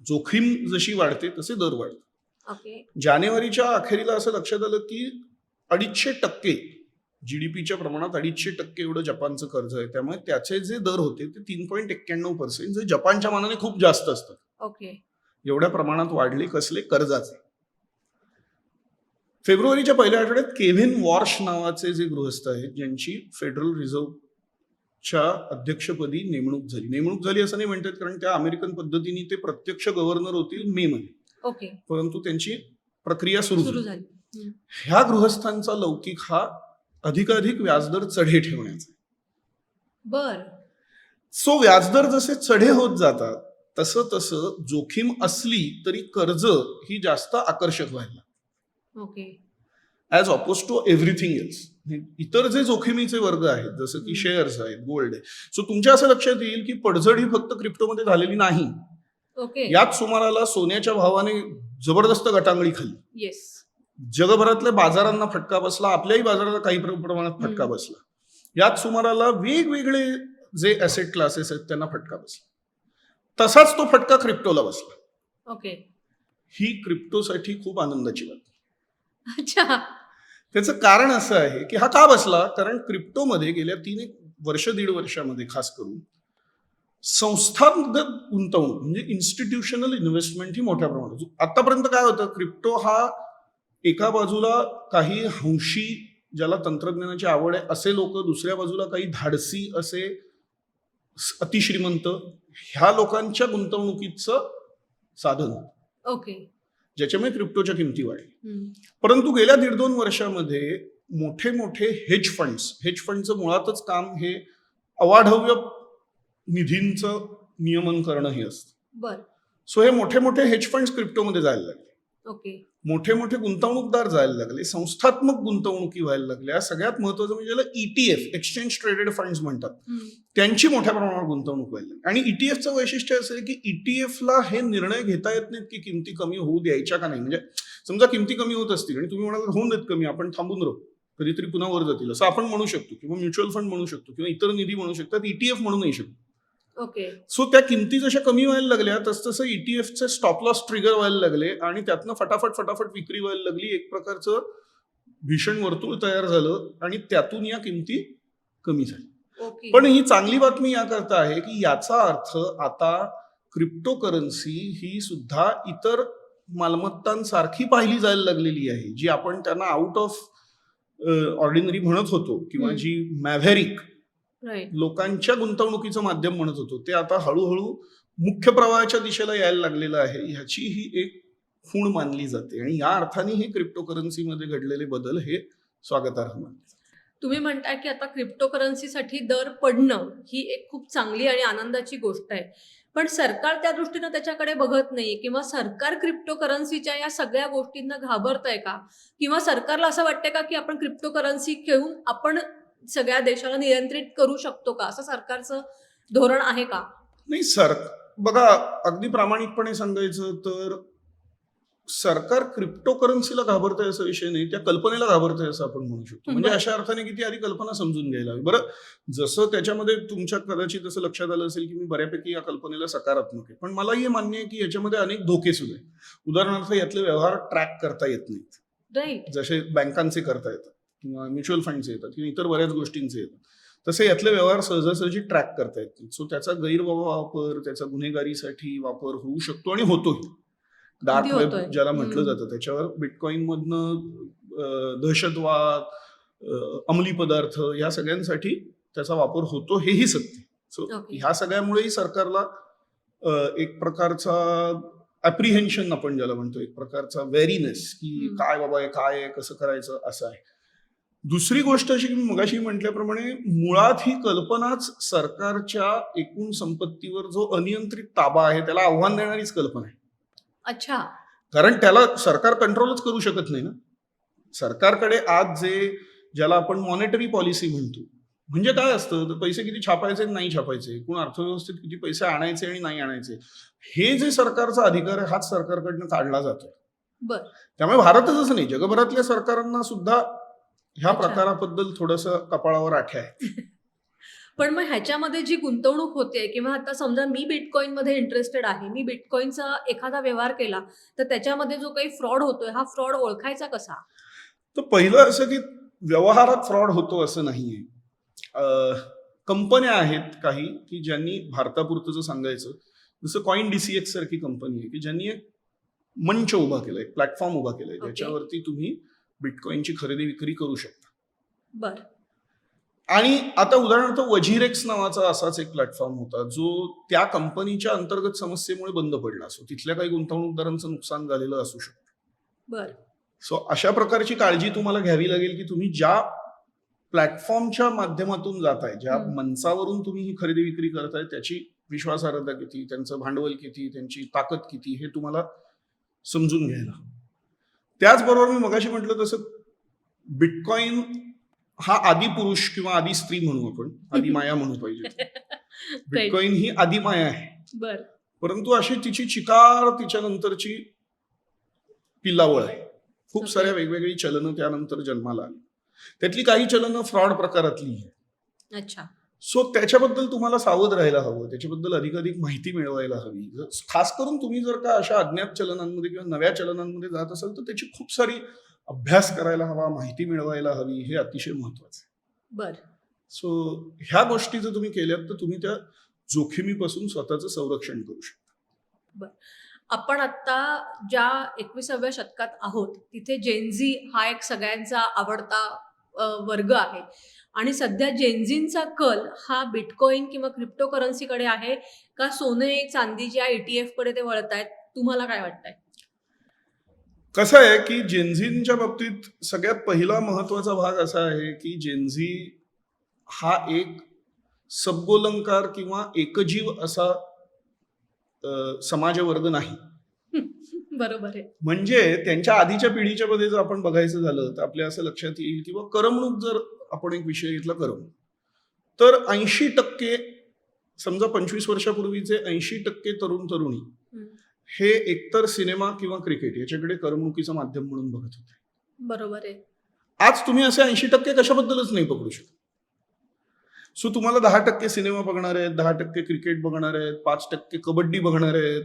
जोखीम जशी वाढते तसे दर वाढतात. ओके. जानेवारीच्या अखेरीला असं लक्षात आलं की 250% GDPच्या प्रमाणात 250% एवढं जपानचं कर्ज आहे. त्यामुळे त्याचे जे दर होते ते 3.91%, जे जपानच्या मानाने खूप जास्त असतात. ओके. एवढ्या प्रमाणात वाढले कसले कर्जाचे. फेब्रुवारीच्या पहिल्या आठवड्यात केव्हिन वॉर्श नावाचे जे गृहस्थ आहेत, ज्यांची फेडरल रिझर्व्हच्या अध्यक्षपदी नेमणूक झाली असं नाही म्हणतात, कारण त्या अमेरिकन पद्धतीने ते प्रत्यक्ष गव्हर्नर होतील मे मध्ये. ओके. परंतु त्यांची प्रक्रिया सुरू सुरू झाली. झाली. ह्या गृहस्थांचा लौकिक हा अधिकाधिक व्याजदर चढे ठेवण्याचा. बर. सो व्याजदर जसे चढे होत जातात तसं तसं जोखीम असली तरी कर्ज ही जास्त आकर्षक व्हायला, okay. As oppose to everything else. इतर जे जोखमीचे वर्ग आहेत जसं की शेअर्स आहेत, गोल्ड आहे. सो तुमच्या असं लक्षात येईल की पडझड ही फक्त क्रिप्टोमध्ये झालेली नाही. ओके. याच सुमाराला सोन्याच्या भावाने जबरदस्त गटांगळी खाल्ली. येस. जगभरातल्या बाजारांना फटका बसला, आपल्याही बाजाराला काही प्रमाणात फटका बसला. याच सुमाराला वेगवेगळे जे ऍसेट क्लासेस आहेत त्यांना फटका बसला. तसाच तो फटका क्रिप्टोला बसला. ओके. ही क्रिप्टोसाठी खूप आनंदाची बाब. अच्छा. त्याचं कारण असं आहे की हा का बसला, कारण क्रिप्टोमध्ये गेल्या 1.5 वर्षामध्ये खास करून संस्थागत गुंतवणूक म्हणजे इन्स्टिट्यूशनल इन्व्हेस्टमेंट ही मोठ्या प्रमाणात. आतापर्यंत काय होतं, क्रिप्टो हा एका बाजूला काही हौशी ज्याला तंत्रज्ञानाची आवड आहे असे लोक, दुसऱ्या बाजूला काही धाडसी असे अतिश्रीमंत, ह्या लोकांच्या गुंतवणुकीचं साधन, ओके. ज्याच्यामुळे क्रिप्टोच्या किमती वाढल्या. परंतु गेल्या 1.5-2 वर्षामध्ये मोठे मोठे हेज फंडचं मुळातच काम हे अवाढव्य निधींचं नियमन करणं हे असतं. बर. सो हे मोठे मोठे हेज फंड्स क्रिप्टोमध्ये जायला लागले. ओके. मोठे मोठे गुंतवणूकदार जायला लागले, संस्थात्मक गुंतवणुकी व्हायला लागल्या. सगळ्यात महत्वाचं म्हणजे ज्याला ETF, एक्सचेंज ट्रेडेड फंड्स म्हणतात, त्यांची मोठ्या प्रमाणावर गुंतवणूक व्हायला लागली. आणि ETFचं वैशिष्ट्य असं आहे की ETFला हे निर्णय घेता येत नाहीत की किमती कमी होऊ द्यायच्या का नाही. म्हणजे समजा किमती कमी होत असतील आणि तुम्ही म्हणाल होऊन देत कमी, आपण थांबून राहू, कधीतरी पुन्हा वर जातील, असं आपण म्हणू शकतो, किंवा म्युच्युअल फंड म्हणू शकतो, किंवा इतर निधी म्हणू शकतात. ETF म्हणू नाही शकतो. ओके. सो त्या किमती जशा कमी व्हायला लागल्या तसतसं ETFचे स्टॉप लॉस ट्रिगर व्हायला लागले आणि त्यातनं फटाफट विक्री व्हायला लागली. एक प्रकारचं भीषण वर्तुळ तयार झालं आणि त्यातून या किमती कमी झाल्या. ओके. पण ही चांगली बातमी याकरता आहे की याचा अर्थ आता क्रिप्टो करन्सी ही सुद्धा इतर मालमत्तांसारखी पाहिली जायला लागलेली आहे, जी आपण त्यांना आउट ऑफ ऑर्डिनरी म्हणत होतो, किंवा जी मॅव्हेरिक लोकांच्या गुंतवणुकीचं माध्यम म्हणत होतो, ते आता हळूहळू मुख्य प्रवाहाच्या दिशेला यायला लागलेलं आहे. ह्याची ही एक खूण मानली जाते आणि या अर्थाने हे क्रिप्टो करन्सीमध्ये घडलेले बदल हे स्वागतार्ह मानले. तुम्ही म्हणताय की आता क्रिप्टो करन्सीसाठी दर पडणं ही एक खूप चांगली आणि आनंदाची गोष्ट आहे, पण सरकार त्या दृष्टीनं त्याच्याकडे बघत नाहीये, किंवा सरकार क्रिप्टो करन्सीच्या या सगळ्या गोष्टींना घाबरतंय का, किंवा सरकारला असं वाटतंय का की आपण क्रिप्टो करन्सी घेऊन आपण सगळ्या देशाला नियंत्रित करू शकतो का, असं सरकारचं धोरण आहे का? नाही बघा, अगदी प्रामाणिकपणे सांगायचं तर सरकार क्रिप्टो करन्सीला घाबरतंय असा विषय नाही, त्या कल्पनेला घाबरतंय असं आपण म्हणू शकतो. म्हणजे अशा अर्थाने की ती आधी कल्पना समजून घ्यायला हवी. बरं, जसं त्याच्यामध्ये तुमच्या कदाचित असं लक्षात आलं असेल की मी बऱ्यापैकी या कल्पनेला सकारात्मक आहे, पण मलाही हे मान्य आहे की याच्यामध्ये अनेक धोके सुद्धा आहेत. उदाहरणार्थ यातले व्यवहार ट्रॅक करता येत नाहीत, राईट, जसे बँकांचे करता येतात किंवा म्युच्युअल फंडचे येतात किंवा इतर बऱ्याच गोष्टींचे येतात, तसे यातले व्यवहार सहजासहजी ट्रॅक करता येत नाहीत. सो त्याचा गैरवापर, त्याचा गुन्हेगारीसाठी वापर होऊ शकतो आणि होतोही. डार्क वेब ज्याला म्हटलं जातं, त्याच्यावर बिटकॉइन मधनं दहशतवाद, अंमली पदार्थ या सगळ्यांसाठी त्याचा वापर होतो, हेही सत्य. सो ह्या सगळ्यामुळेही सरकारला एक प्रकारचा अप्रिहेन्शन आपण ज्याला म्हणतो, एक प्रकारचा वेरीनेस की काय बाबा हे काय आहे, कसं करायचं, असं आहे. दुसरी गोष्ट अशी की मी मगाशी म्हटल्याप्रमाणे मुळात ही कल्पनाच सरकारच्या एकूण संपत्तीवर जो अनियंत्रित ताबा आहे त्याला आव्हान देणारीच कल्पना आहे. अच्छा. कारण त्याला सरकार कंट्रोलच करू शकत नाही ना. सरकारकडे आज ज्याला आपण मॉनिटरी पॉलिसी म्हणतो, म्हणजे काय असतं, तर पैसे किती छापायचे नाही छापायचे, एकूण अर्थव्यवस्थेत किती पैसे आणायचे आणि नाही आणायचे, हे जे सरकारचा अधिकार आहे हाच सरकारकडनं काढला जातो. त्यामुळे भारतच नाही, जगभरातल्या सरकारांना सुद्धा ह्या प्रकाराबद्दल थोडंसं कपाळावर आठ्या आहे. पण मग ह्याच्यामध्ये जी गुंतवणूक होते, किंवा आता समजा मी बिटकॉइन मध्ये इंटरेस्टेड आहे, मी बिटकॉइनचा एखादा व्यवहार केला तर त्याच्यामध्ये जो काही फ्रॉड होतोय, हा फ्रॉड ओळखायचा कसा? तर पहिलं असं की व्यवहारात फ्रॉड होतो असं नाहीये. कंपन्या आहेत काही की ज्यांनी भारतापुरतं जर सांगायचं, जसं कॉइन DCX सारखी कंपनी आहे की ज्यांनी एक मंच उभा केलाय, एक प्लॅटफॉर्म उभा केलाय Okay. ज्याच्यावरती तुम्ही बिटकॉइनची खरेदी विक्री करू शकता. बर आणि आता उदाहरणार्थ वजीरेक्स नावाचा असाच एक प्लॅटफॉर्म होता जो त्या कंपनीच्या अंतर्गत समस्येमुळे बंद पडला असो, तिथल्या काही गुंतवणूकदारांचं नुकसान झालेलं असू शकतं. बर सो अशा प्रकारची काळजी तुम्हाला घ्यावी लागेल की तुम्ही ज्या प्लॅटफॉर्मच्या माध्यमातून जाताय, ज्या हम्म. मंचावरून तुम्ही ही खरेदी विक्री करताय, त्याची विश्वासार्हता किती, त्यांचं भांडवल किती, त्यांची ताकद किती, हे तुम्हाला समजून घ्यायला. त्याचबरोबर मी मगाशी म्हटलं तसं बिटकॉइन हा आदी पुरुष किंवा आदी स्त्री म्हणू आपण, आदी माया म्हणू पाहिजे. बिटकॉइन ही आदी माया आहे, बर परंतु अशी तिची चिकार तिच्यानंतरची पिल्लावळ आहे. खूप Okay. साऱ्या वेगवेगळी चलनं त्यानंतर जन्माला आली. त्यातली काही चलनं फ्रॉड प्रकारातली आहे. अच्छा सो त्याच्याबद्दल तुम्हाला सावध राहायला हवं, त्याच्याबद्दल अधिकाधिक माहिती मिळवायला हवी. खास करून तुम्ही जर का अशा अज्ञात चलनांमध्ये किंवा नव्या चलनांमध्ये जात असाल तर त्याची खूप सारी अभ्यास करायला हवा, माहिती मिळवायला हवी, हे अतिशय महत्वाचं आहे. बर सो ह्या गोष्टी जर तुम्ही केल्यात तर तुम्ही त्या जोखमीपासून स्वतःचं संरक्षण करू शकता. आपण आता ज्या 21व्या शतकात आहोत तिथे जेनझी हा एक सगळ्यांचा आवडता वर्ग आहे आणि सध्या जेनझींचा कल हा बिटकॉइन किंवा क्रिप्टो करन्सीकडे आहे का सोने चांदीच्या ETF कडे ते वळत आहेत? तुम्हाला काय वाटतंय? कसं आहे की जेनझींच्या बाबतीत सगळ्यात पहिला महत्वाचा भाग असा आहे की जेनझी हा एक सबगोलंकार किंवा एकजीव असा समाजवर्ग नाही. बरोबर आहे. म्हणजे त्यांच्या आधीच्या पिढीच्या मध्ये जर आपण बघायचं झालं तर आपल्या असं लक्षात येईल किंवा करमणूक जर आपण एक विषय घेतला करमणूक, तर 80% समजा 25 वर्षापूर्वीचे 80% तरुण तरुणी हम्म. हे एकतर सिनेमा किंवा क्रिकेट याच्याकडे करमणुकीचं माध्यम म्हणून बघत होते. बरोबर आहे. आज तुम्ही असे 80% कशाबद्दलच नाही पकडू शकत. सो तुम्हाला 10% सिनेमा बघणार आहेत, 10% क्रिकेट बघणार आहेत, 5% कबड्डी बघणार आहेत,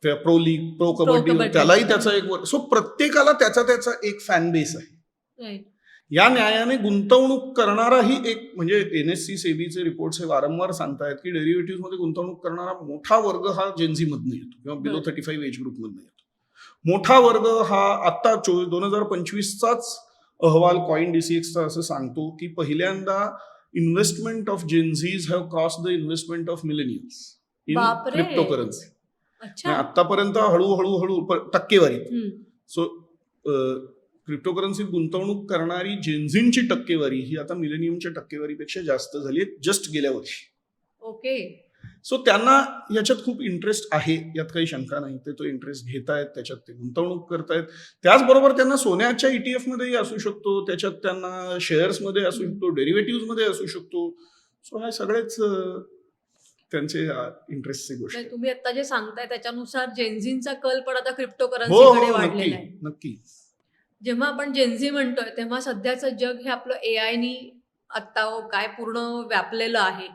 त्या pro league, pro kabaddi, kabaddi. त्यालाही त्याचा एक सो प्रत्येकाला त्याचा एक फॅन बेस आहे. Right. या न्यायाने गुंतवणूक करणाराही एक म्हणजे NSE सेबीचे रिपोर्ट्स हे वारंवार सांगतायत की डेरिव्हेटिव्ह मध्ये गुंतवणूक करणारा मोठा वर्ग हा जेनझी मधनं येतो किंवा बिलो 35 एज ग्रुप मधनं येतो. मोठा वर्ग हा आता 2025चाच अहवाल कॉइन DCXचा असं सांगतो की पहिल्यांदा investment of gen Z's have cross the investment of millennials in बापरे. Crypto currency. अच्छा. आतापर्यंत हळूहळू टक्केवारी. हम्म. सो क्रिप्टो करन्सीत गुंतवणूक करणारी जेनझींची टक्केवारी ही आता मिलेनियमच्या टक्केवारीपेक्षा जास्त झाली आहे जस्ट गेल्या वर्षी. ओके. सो त्यांना याच्यात खूप इंटरेस्ट आहे, यात काही शंका नाही. ते तो इंटरेस्ट घेतायत, त्याच्यात ते गुंतवणूक करतायत. त्याचबरोबर त्यांना सोन्याच्या ETF मध्येही असू शकतो, त्याच्यात त्यांना शेअर्समध्ये असू शकतो, डेरिव्हेटिव्ह मध्ये असू शकतो. सो हे सगळेच त्यांचे इंटरेस्टची गोष्ट आहे. तुम्ही आता जे सांगताय त्याच्यानुसार जेनझींचा कल पण आता क्रिप्टो हो करन्सीकडे हो, वाढलेला नक्की आहे. नक्की. जेव्हा आपण जेनझी म्हणतोय तेव्हा सध्याचं जग हे आपलं AI आता काय पूर्ण व्यापलेलं आहे.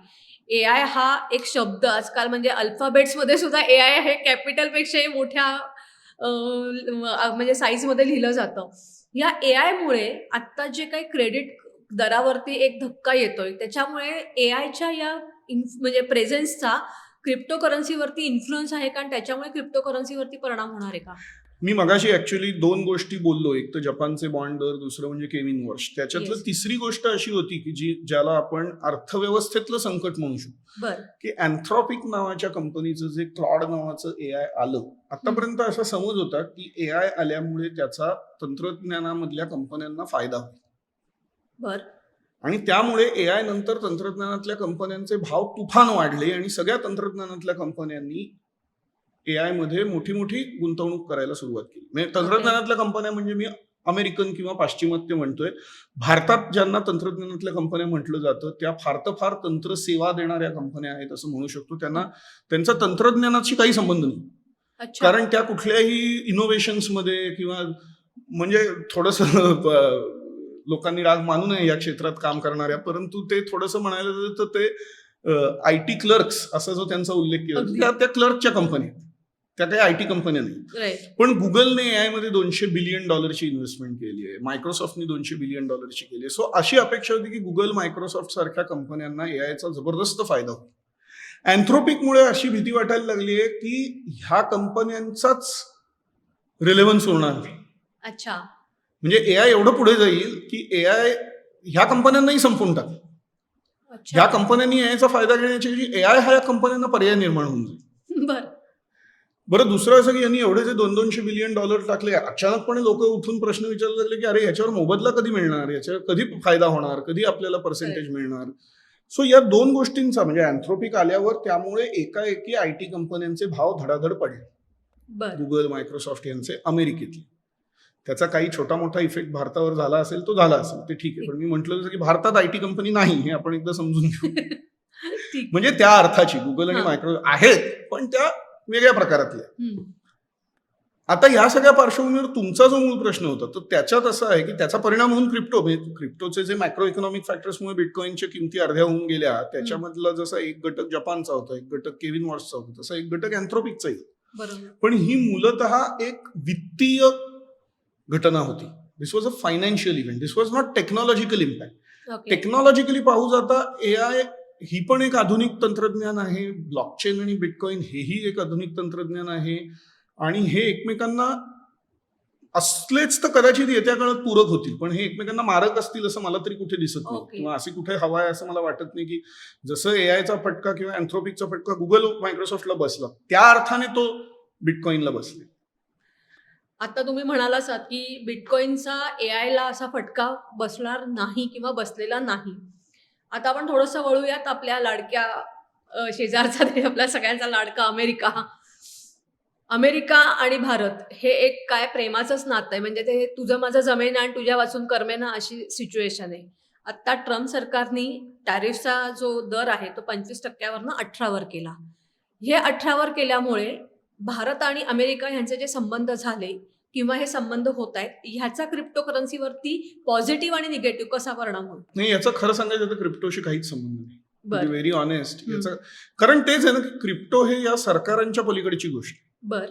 AI हा एक शब्द आजकाल म्हणजे अल्फाबेट्समध्ये सुद्धा AI हे कॅपिटलपेक्षाही मोठ्या म्हणजे साईजमध्ये लिहिलं जातं. या AI मुळे आत्ता जे काही क्रेडिट दरावरती एक धक्का येतोय त्याच्यामुळे AIच्या या म्हणजे प्रेझेन्सचा क्रिप्टो करन्सीवरती इन्फ्लुएन्स आहे का आणि त्याच्यामुळे क्रिप्टो करन्सीवरती परिणाम होणार आहे का? मी मगाशी ऍक्च्युअली 2 गोष्टी बोललो, एक तर जपानचे बॉन्ड दर, दुसरं म्हणजे केविन वॉश. त्याच्यातलं Yes. तिसरी गोष्ट अशी होती की ज्याला आपण अर्थव्यवस्थेतलं संकट म्हणू शकतो, बरं. की अँथ्रॉपिक नावाच्या कंपनीचं जे क्लॉड नावाचं AI आलं. आतापर्यंत असा समज होता की AI आल्यामुळे त्याचा तंत्रज्ञानामधल्या कंपन्यांना फायदा होईल बरं. आणि त्यामुळे AI नंतर तंत्रज्ञानातल्या कंपन्यांचे भाव तुफान वाढले आणि सगळ्या तंत्रज्ञानातल्या कंपन्यांनी AI मध्ये मोठी गुंतवणूक करायला सुरुवात केली. म्हणजे तंत्रज्ञानातल्या कंपन्या म्हणजे मी अमेरिकन किंवा पाश्चिमात्य म्हणतोय. भारतात ज्यांना तंत्रज्ञानातल्या कंपन्या म्हटलं जातं त्या फार तंत्र सेवा देणाऱ्या कंपन्या आहेत असं म्हणू शकतो. त्यांचा तंत्रज्ञानाशी काही संबंध नाही, अच्छा. कारण त्या कुठल्याही इनोव्हेशन्स मध्ये किंवा म्हणजे थोडंसं लोकांनी राग मानू नये या क्षेत्रात काम करणाऱ्या, परंतु ते थोडंसं म्हणायला गेलं तर ते IT क्लर्क्स असा जो त्यांचा उल्लेख केला अगदी. त्या क्लर्कच्या कंपन्या. त्या काही आय टी कंपन्या नाही. राईट. पण गुगलने एआय मध्ये $200 बिलियन इन्व्हेस्टमेंट केली आहे, मायक्रोसॉफ्टने $200 बिलियन केली आहे. सो अशी अपेक्षा होती की गुगल, मायक्रोसॉफ्ट सारख्या कंपन्यांना एआयचा जबरदस्त फायदा होतो. अँथ्रोपिकमुळे अशी भीती वाटायला लागली आहे की ह्या कंपन्यांचाच रिलेव्हन्स होणार नाही. अच्छा. म्हणजे एआय एवढं पुढे जाईल की एआय ह्या कंपन्यांनाही संपून टाकेल. ह्या अच्छा. कंपन्यांनी एआयचा फायदा घेण्याची एआय हा या कंपन्यांना पर्याय निर्माण होऊन जाईल. बर. बरं, दुसरं असं की यांनी एवढे जे $200 बिलियन टाकले, अचानकपणे लोक उठून प्रश्न विचारायला लागले की अरे याच्यावर मोबदला कधी मिळणार, याच्यावर कधी फायदा होणार, कधी आपल्याला पर्सेंटेज मिळणार. सो या दोन गोष्टींचा म्हणजे अँथ्रोपिक आल्यावर त्यामुळे एकाएकी आय टी कंपन्यांचे भाव धडाधड पडले. बर. गुगल, मायक्रोसॉफ्ट यांचे अमेरिकेतले. त्याचा काही छोटा मोठा इफेक्ट भारतावर झाला असेल तो झाला असेल, ते ठीक आहे. पण मी म्हटलं जसं की भारतात आय टी कंपनी नाही हे आपण एकदा समजून घेऊ. ठीक. म्हणजे त्या अर्थाची गुगल आणि हा. मायक्रोसॉफ्ट आहेत पण त्या वेगळ्या प्रकारातल्या. हम्म. आता या सगळ्या पार्श्वभूमीवर तुमचा जो मूळ प्रश्न होता तो त्याच्यात असा आहे की त्याचा परिणाम होऊन क्रिप्टोचे जे मॅक्रो इकॉनॉमिक फॅक्टर्समुळे बिटकॉइनच्या किमती अर्ध्या होऊन गेल्या, त्याच्यामधला जसा एक घटक जपानचा होता, एक घटक केविन वॉट्सचा होता, तसा एक घटक अँथ्रोपिकचाही. बरोबर. पण ही मूलतः एक वित्तीय घटना होती. This was a financial event, this was not technological impact. Okay. Technologically पाहू जाता एआय ही पण एक आधुनिक तंत्रज्ञान आहे, ब्लॉकचेन आणि बिटकॉइन हेही एक आधुनिक तंत्रज्ञान आहे आणि हे एकमेकांना असलेच तर कदाचित येत्या काळात पूरक होतील, पण हे एकमेकांना मारक असतील असं मला तरी कुठे दिसत नाही. ओके. किंवा अशी कुठे हवा आहे असं मला वाटत नाही की जसं एआयचा फटका किंवा अँथ्रोपिकचा फटका गुगल, मायक्रोसॉफ्टला बसला त्या अर्थाने तो बिटकॉइनला बसले. आता तुम्ही म्हणालात की बिटकॉइनचा एआयला असा फटका बसणार नाही किंवा बसलेला नाही. आता आपण थोडंसं वळूयात आपल्या लाडक्या शेजारचा आपल्या सगळ्यांचा लाडका अमेरिका आणि भारत हे एक काय प्रेमाचंच नातं आहे. म्हणजे ते तुझं माझं जमेना आणि तुझ्या वाचून करमेना अशी सिच्युएशन आहे. आता ट्रम्प सरकारने टॅरिफचा जो दर आहे तो 25% 18% केला. हे 18% केल्यामुळे भारत आणि अमेरिका यांचे जे संबंध झाले किंवा हे संबंध होत आहेत ह्याचा क्रिप्टो करन्सीवरती पॉझिटिव्ह आणि निगेटिव्ह कसा परिणाम होईल? नाही, याचा खरं सांगायचं तर क्रिप्टोशी काहीच संबंध नाही. बर. Very honest. याचा कारण तेच आहे ना की क्रिप्टो हे या सरकारांच्या पलीकडची गोष्ट. बर.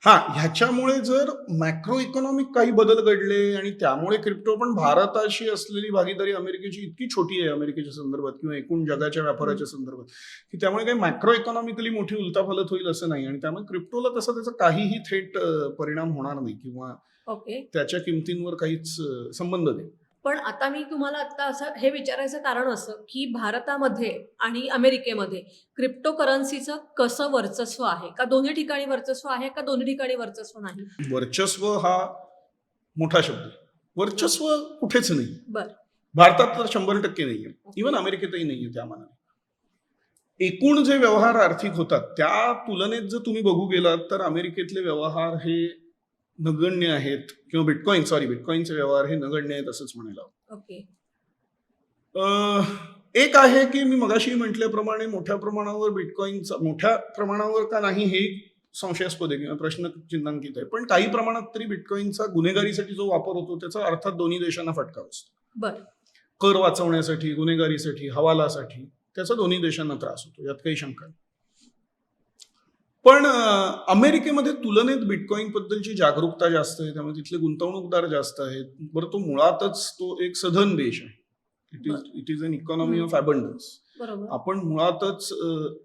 हा, ह्याच्यामुळे जर मॅक्रो इकॉनॉमिक काही बदल घडले आणि त्यामुळे क्रिप्टो पण भारताशी असलेली भागीदारी अमेरिकेची इतकी छोटी आहे अमेरिकेच्या संदर्भात किंवा एकूण जगाच्या व्यापाराच्या संदर्भात की त्यामुळे काही मॅक्रो इकॉनॉमिकली मोठी उलथापालथ होईल असं नाही आणि त्यामुळे क्रिप्टोला तसा त्याचा काहीही थेट परिणाम होणार नाही किंवा ओके. त्याच्या किमतींवर काहीच संबंध नाही. पण आता मी तुम्हाला आता असं हे विचारायचं कारण असं की भारतामध्ये आणि अमेरिकेमध्ये क्रिप्टो करन्सीचं कसं वर्चस्व आहे? का दोन्ही ठिकाणी वर्चस्व आहे का दोन्ही ठिकाणी वर्चस्व नाही? वर्चस्व हा मोठा शब्द आहे. वर्चस्व कुठेच नाही. बर. भारतात तर 100% नाहीये, इव्हन अमेरिकेतही नाहीये त्या मानाने. एकूण जे व्यवहार आर्थिक होतात त्या तुलनेत जर तुम्ही बघू गेलात तर अमेरिकेतले व्यवहार हे नगण्य आहेत किंवा बिटकॉइनचे व्यवहार हे नगण्य आहेत असंच म्हणायला. ओके. एक आहे की मी मगाशी म्हटल्याप्रमाणे मोठ्या प्रमाणावर का नाही हे संशयास्पद आहे किंवा प्रश्न चिन्हांकित आहे, पण काही प्रमाणात तरी बिटकॉइनचा गुन्हेगारीसाठी जो वापर होतो त्याचा अर्थात दोन्ही देशांना फटका बसतो. बर. कर वाचवण्यासाठी, गुन्हेगारीसाठी, हवालासाठी त्याचा दोन्ही देशांना त्रास होतो, यात काही शंका नाही. पण अमेरिकेमध्ये तुलनेत बिटकॉइन बद्दलची जागरूकता जास्त आहे, त्यामुळे तिथले गुंतवणूकदार जास्त आहेत. बरं, तो मुळातच तो एक सधन देश आहे. It is an economy of abundance. बरोबर. आपण मुळातच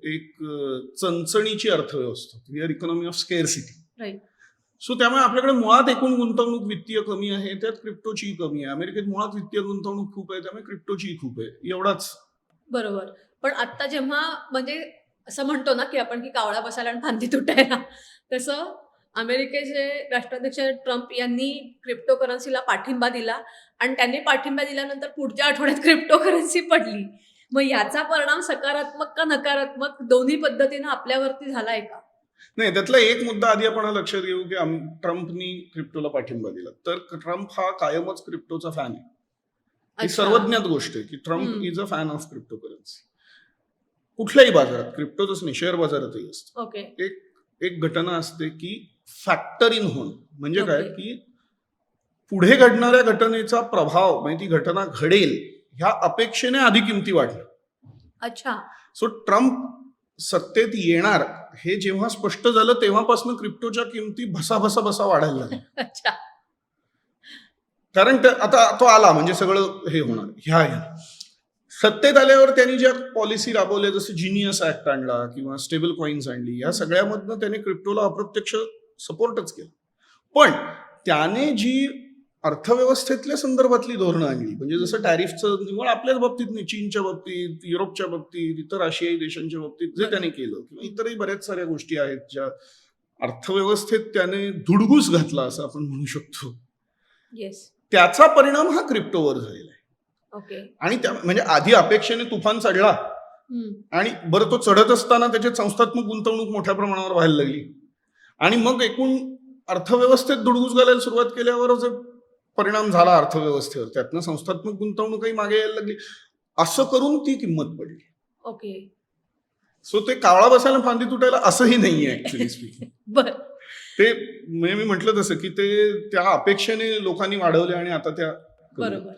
एक चणचणीची अर्थव्यवस्था, we are economy of scarcity. Right. So त्यामुळे आपल्याकडे मुळात एकूण गुंतवणूक वित्तीय कमी आहे, त्यात क्रिप्टोची कमी आहे. अमेरिकेत मुळात वित्तीय गुंतवणूक खूप आहे, त्यामुळे क्रिप्टोची खूप आहे, एवढाच. बरोबर. पण आता जेव्हा म्हणजे असं म्हणतो ना की आपण की कावळा बसायला आणि फांदी तुटायला, तसं अमेरिकेचे राष्ट्राध्यक्ष ट्रम्प यांनी क्रिप्टो करन्सीला पाठिंबा दिला आणि त्यांनी पाठिंबा दिल्यानंतर पुढच्या आठवड्यात क्रिप्टो करन्सी पडली. मग याचा परिणाम सकारात्मक का नकारात्मक दोन्ही पद्धतीनं आपल्यावरती झालाय का? नाही, त्यातला एक मुद्दा आधी आपण लक्षात घेऊ की ट्रम्पनी क्रिप्टोला पाठिंबा दिला तर ट्रम्प हा कायमच क्रिप्टोचा फॅन आहे. ही अच्छा. सर्वज्ञात गोष्ट आहे की Trump is a fan of crypto currency. कुठल्याही बाजारात, क्रिप्टोच नाही शेअर बाजारातही असतं. ओके. एक घटना असते की फॅक्टर इन होणं म्हणजे काय ओके. की पुढे घडणाऱ्या घटनेचा प्रभाव म्हणजे ती घटना घडेल ह्या अपेक्षेने आधी किमती वाढल्या. अच्छा. सो ट्रम्प सत्तेत येणार हे जेव्हा स्पष्ट झालं तेव्हापासून क्रिप्टोच्या किमती भसा वाढायला लागल्या. अच्छा. कारण आता तो आला म्हणजे सगळं हे होणार. ह्या सत्तेत आल्यावर त्यांनी ज्या पॉलिसी राबवल्या, जसं जिनियस ऍक्ट आणला किंवा स्टेबल कॉइन्स आणली, या सगळ्यामधनं त्याने क्रिप्टोला अप्रत्यक्ष सपोर्टच केलं. पण त्याने जी अर्थव्यवस्थेतल्या संदर्भातली धोरणं आणली, म्हणजे जसं टॅरिफचं निव्वळ आपल्याच बाबतीत नाही, चीनच्या बाबतीत, युरोपच्या बाबतीत, इतर आशियाई देशांच्या बाबतीत जे त्याने केलं, किंवा इतरही बऱ्याच साऱ्या गोष्टी आहेत ज्या अर्थव्यवस्थेत त्याने धुडगूस घातला असं आपण म्हणू शकतो. येस. त्याचा परिणाम हा क्रिप्टोवर झालेला आहे. ओके. आणि त्या म्हणजे आधी अपेक्षेने तुफान चढला आणि बरं तो चढत असताना त्याच्यात संस्थात्मक गुंतवणूक मोठ्या प्रमाणावर व्हायला लागली आणि मग एकूण अर्थव्यवस्थेत धुडगूस घालायला सुरुवात केल्यावर जो परिणाम झाला अर्थव्यवस्थेवर, त्यातनं संस्थात्मक गुंतवणूकही मागे यायला लागली. असं करून ती किंमत पडली. ओके. सो ते कावळा बसायला फांदी तुटायला असंही नाहीये ऍक्च्युली स्पीकिंग. बर. ते म्हणजे मी म्हटलं तसं की ते त्या अपेक्षेने लोकांनी वाढवले आणि आता त्या बरोबर.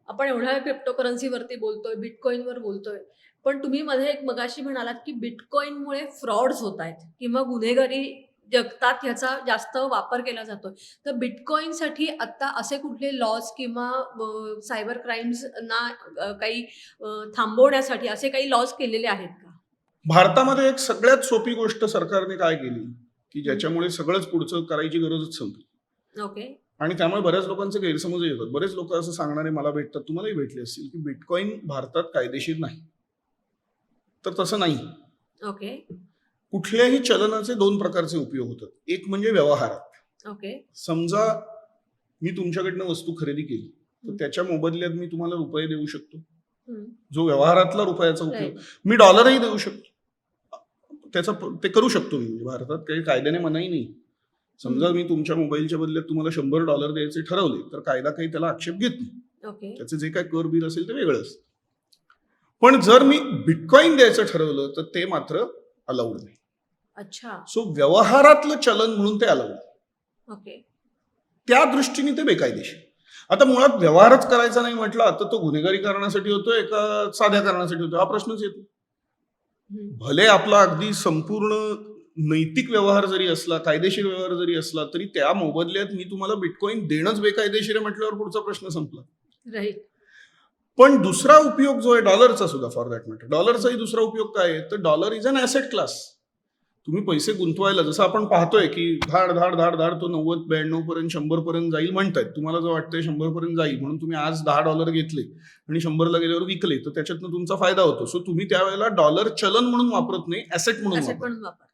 आपण एवढ्या क्रिप्टोकरन्सीवरती बोलतोय, बिटकॉईनवर बोलतोय, पण तुम्ही मध्ये एक मगाशी म्हणालात की बिटकॉईनमुळे फ्रॉड्स होत आहेत किंवा गुन्हेगारी जगतात ह्याचा जास्त वापर केला जातोय. तर बिटकॉईनसाठी आता असे कुठले लॉज किंवा सायबर क्राईम्सना काही थांबवण्यासाठी असे काही लॉज केलेले आहेत का? भारतामध्ये एक सगळ्यात सोपी गोष्ट सरकारने काय केली की ज्याच्यामुळे सगळंच पुढचं करायची गरजच संपली. ओके. आणि त्यामुळे बऱ्याच लोकांचे गैरसमजही होतात. बरेच लोक असं सांगणारे मला भेटतात, तुम्हालाही भेटले असतील, की बिटकॉईन भारतात कायदेशीर नाही. तर तसं नाही. ओके. कुठल्याही चलनाचे 2 प्रकारचे उपयोग होतात. एक म्हणजे व्यवहारात. ओके. समजा मी तुमच्याकडनं वस्तू खरेदी केली तर त्याच्या मोबदल्यात मी तुम्हाला रुपये देऊ शकतो, जो व्यवहारातला रुपयाचा उपयोग. मी डॉलरही देऊ शकतो, त्याचा ते करू शकतो मी. भारतात काही कायद्याने मनाई नाही. समजा मी तुमच्या मोबाईलच्या बदल्यात तुम्हाला $100 द्यायचे ठरवले तर कायदा काही त्याला आक्षेप घेत नाही. त्याचे जे काही कर बिल असेल ते वेगळं असतं. पण जर मी बिटकॉईन द्यायचं ठरवलं तर ते मात्र अलाउड नाही. अच्छा. सो व्यवहारातलं चलन म्हणून ते अलाउड. ओके. त्या दृष्टीने ते बेकायदेशीर. आता मुळात व्यवहारच करायचा नाही म्हटला तर तो गुन्हेगारी कारणासाठी होतोय का साध्या कारणासाठी होतोय हा प्रश्नच येतो. भले आपला अगदी संपूर्ण नैतिक व्यवहार जरी असला, कायदेशीर व्यवहार जरी असला, तरी त्या मोबदल्यात मी तुम्हाला बिटकॉईन देणंच बेकायदेशीर आहे म्हटल्यावर पुढचा प्रश्न संपला. राईट. पण दुसरा उपयोग जो आहे डॉलरचा सुद्धा, फॉर दॅट मॅटर, डॉलरचाही दुसरा उपयोग काय आहे तर dollar is an asset class. तुम्ही पैसे गुंतवायला, जसं आपण पाहतोय की धाड धाड धाड धाड तो 90-92 पर्यंत 100 पर्यंत जाईल म्हणतायत. तुम्हाला जर वाटतंय 100 पर्यंत जाईल म्हणून तुम्ही आज $10 घेतले आणि 100ला गेल्यावर विकले तर त्याच्यातनं तुमचा फायदा होतो. सो तुम्ही त्यावेळेला डॉलर चलन म्हणून वापरत नाही, ॲसेट म्हणून वापरता.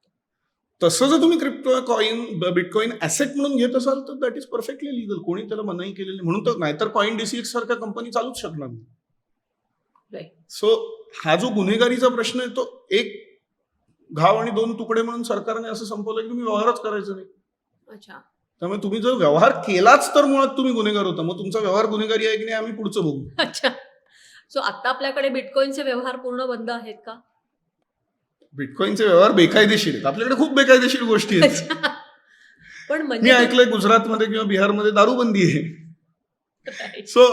तसं जर तुम्ही क्रिप्टो बिटकॉईन ॲसेट म्हणून घेत असाल तर दॅट इज परफेक्टली लिगल. कोणी त्याला मनाई केलेली म्हणून तर, नाहीतर कॉइन DCX सारख्या कंपनी चालूच शकणार नाही. सो हा जो गुन्हेगारीचा प्रश्न आहे तो एक घाव आणि 2 तुकडे म्हणून सरकारने असं संपवलं की तुम्ही व्यवहारच करायचं नाही. अच्छा. त्यामुळे तुम्ही जर व्यवहार केलाच तर मुळात तुम्ही गुन्हेगार होता. मग तुमचा व्यवहार गुन्हेगारी आहे की नाही आम्ही पुढचं बघू. अच्छा. सो आता आपल्याकडे बिटकॉईनचे व्यवहार पूर्ण बंद आहेत का? बिटकॉईनचे व्यवहार बेकायदेशीर आहेत. आपल्याकडे खूप बेकायदेशीर गोष्टी आहेत. पण मी म्हणजे ऐकलंय गुजरातमध्ये किंवा बिहारमध्ये दारूबंदी आहे. सो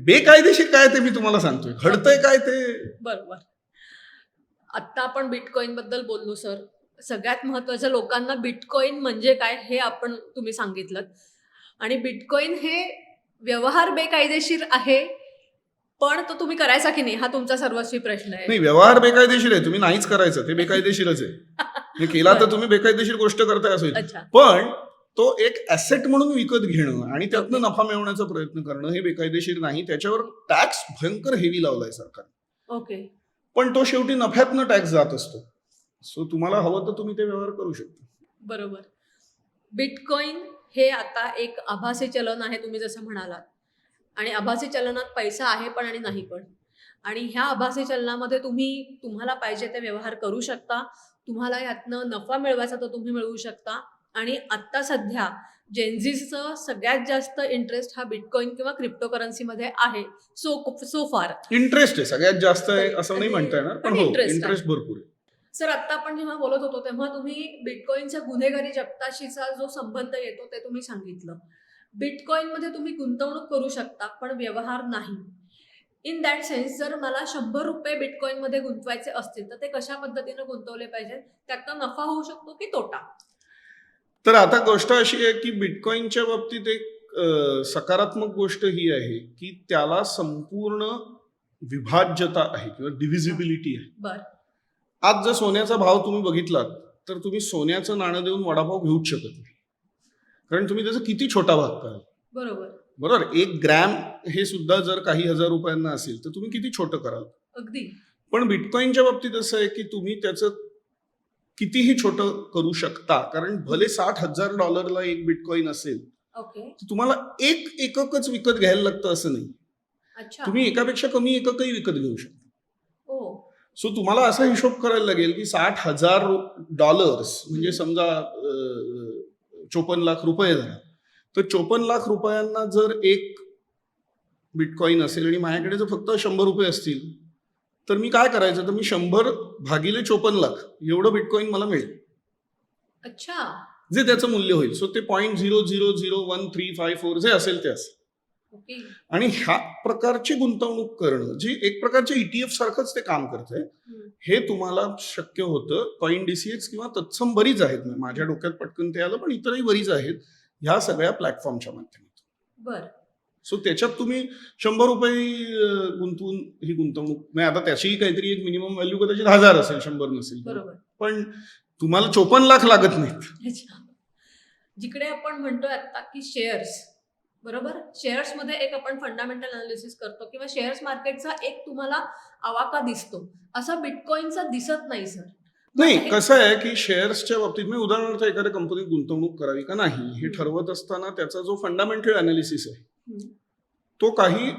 बेकायदेशीर काय ते मी तुम्हाला सांगतोय, घडतंय काय ते. बरोबर. आता आपण बिटकॉईन बद्दल बोललो सर. सगळ्यात महत्वाचं लोकांना बिटकॉईन म्हणजे काय हे आपण तुम्ही सांगितलं. आणि बिटकॉईन हे व्यवहार बेकायदेशीर आहे, पण तो तुम्ही करायचा की नाही हा तुमचा सर्वस्वी प्रश्न आहे. नाही, व्यवहार बेकायदेशीर आहे, तुम्ही नाहीच करायचं, ते बेकायदेशीरच आहे. केला तर तुम्ही बेकायदेशीर गोष्ट करताय असं. पण तो एक ॲसेट म्हणून विकत घेणं आणि त्यातनं नफा मिळवण्याचा प्रयत्न करणं हे बेकायदेशीर नाही. त्याच्यावर टॅक्स भयंकर हेवी लावलाय सरकार. ओके. पण तो शेवटी नफ्यातनं टॅक्स जात असतो. सो तुम्हाला हवं तर तुम्ही ते व्यवहार करू शकता. बरोबर. बिटकॉईन हे आता एक आभासी चलन आहे तुम्ही जसं म्हणालात. आणि आभासी चलनात पैसा आहे पण आणि नाही पण. आणि ह्या आभासी चलनामध्ये तुम्हाला पाहिजे ते व्यवहार करू शकता. तुम्हाला यातनं नफा मिळवायचा तर तुम्ही मिळवू शकता. आणि आता सध्या जेनझीचं सगळ्यात जास्त इंटरेस्ट हा बिटकॉईन किंवा क्रिप्टोकरन्सीमध्ये आहे. सो फार इंटरेस्ट आहे, सगळ्यात जास्त आहे असं नाही म्हणता येणार, पण हो इंटरेस्ट भरपूर आहे. सर, आता आपण जेव्हा बोलत होतो तेव्हा तुम्ही बिटकॉईनच्या गुन्हेगारी जगताशीचा जो संबंध येतो ते तुम्ही सांगितलं. बिटकॉईनमध्ये तुम्ही गुंतवणूक करू शकता पण व्यवहार नाही. इन दॅट सेन्स जर मला 100 रुपये बिटकॉइन मध्ये गुंतवायचे असतील तर ते कशा पद्धतीने गुंतवले पाहिजे, त्यात नफा होऊ शकतो की तोटा? तर आता गोष्ट अशी आहे की बिटकॉइनच्या बाबतीत एक सकारात्मक गोष्ट ही आहे की त्याला संपूर्ण विभाज्यता आहे किंवा डिव्हिजिबिलिटी आहे. बर. आज जर सोन्याचा भाव तुम्ही बघितलात तर तुम्ही सोन्याचं नाणं देऊन वडापाव घेऊच शकत नाही, कारण तुम्ही त्याचा किती छोटा भाग कराल. बरोबर. बरोबर. 1 ग्रॅम हे सुद्धा जर काही हजार रुपयांना असेल तर तुम्ही किती छोटं कराल. अगदी. पण बिटकॉइनच्या बाबतीत असं आहे की तुम्ही त्याचं कितीही छोटं करू शकता, कारण भले $60,000 एक बिटकॉइन असेल ओके. तर तुम्हाला एक एककच विकत घ्यायला लागतं असं नाही. अच्छा. तुम्ही एकापेक्षा कमी एककही विकत घेऊ शकता. ओ. सो तुम्हाला असा हिशोब करायला लागेल की $60,000 म्हणजे समजा 54 लाख रुपये झाले, तर 54 लाख रुपयांना जर एक बिटकॉइन असेल आणि माझ्याकडे जर फक्त 100 रुपये असतील तर मी काय करायचं, तर मी 100 भागिले 54 लाख एवढं बिटकॉइन मला मिळेल, अच्छा. जे त्याचं मूल्य होईल. सो ते 0.000134 जे असेल ते असेल. ओके. आणि ह्या प्रकारची गुंतवणूक करणं जी एक प्रकारचे ETF सारखंच ते काम करतंय, हम्म. हे तुम्हाला शक्य होतं कॉइन DCX किंवा तत्सम बरीच आहेत. माझ्या डोक्यात पटकन ते आलं, पण इतरही बरीच आहेत ह्या सगळ्या प्लॅटफॉर्मच्या माध्यमातून. बर. सो त्याच्यात तुम्ही 100 रुपये गुंतवून ही गुंतवणूक म्हणजे आता त्याचीही काहीतरी एक मिनिमम व्हॅल्यू कदाचित 1000 असेल, 100 नसेल, बरोबर. पण तुम्हाला 54 लाख लागत नाहीत. अच्छा. जिकडे आपण म्हणतोय आता की शेअर्स, बरोबर, शेअर्स मध्ये एक आपण फंडामेंटल अनालिसिस करतो किंवा शेअर्स मार्केटचा एक तुम्हाला आवाका दिसतो, असा बिटकॉइनचा दिसत नाही सर. नाही, कसं आहे की शेअर्सच्या बाबतीत मी उदाहरणार्थ एखाद्या कंपनीत गुंतवणूक करावी का नाही हे ठरवत असताना त्याचा जो फंडामेंटल अनालिसिस आहे तो काही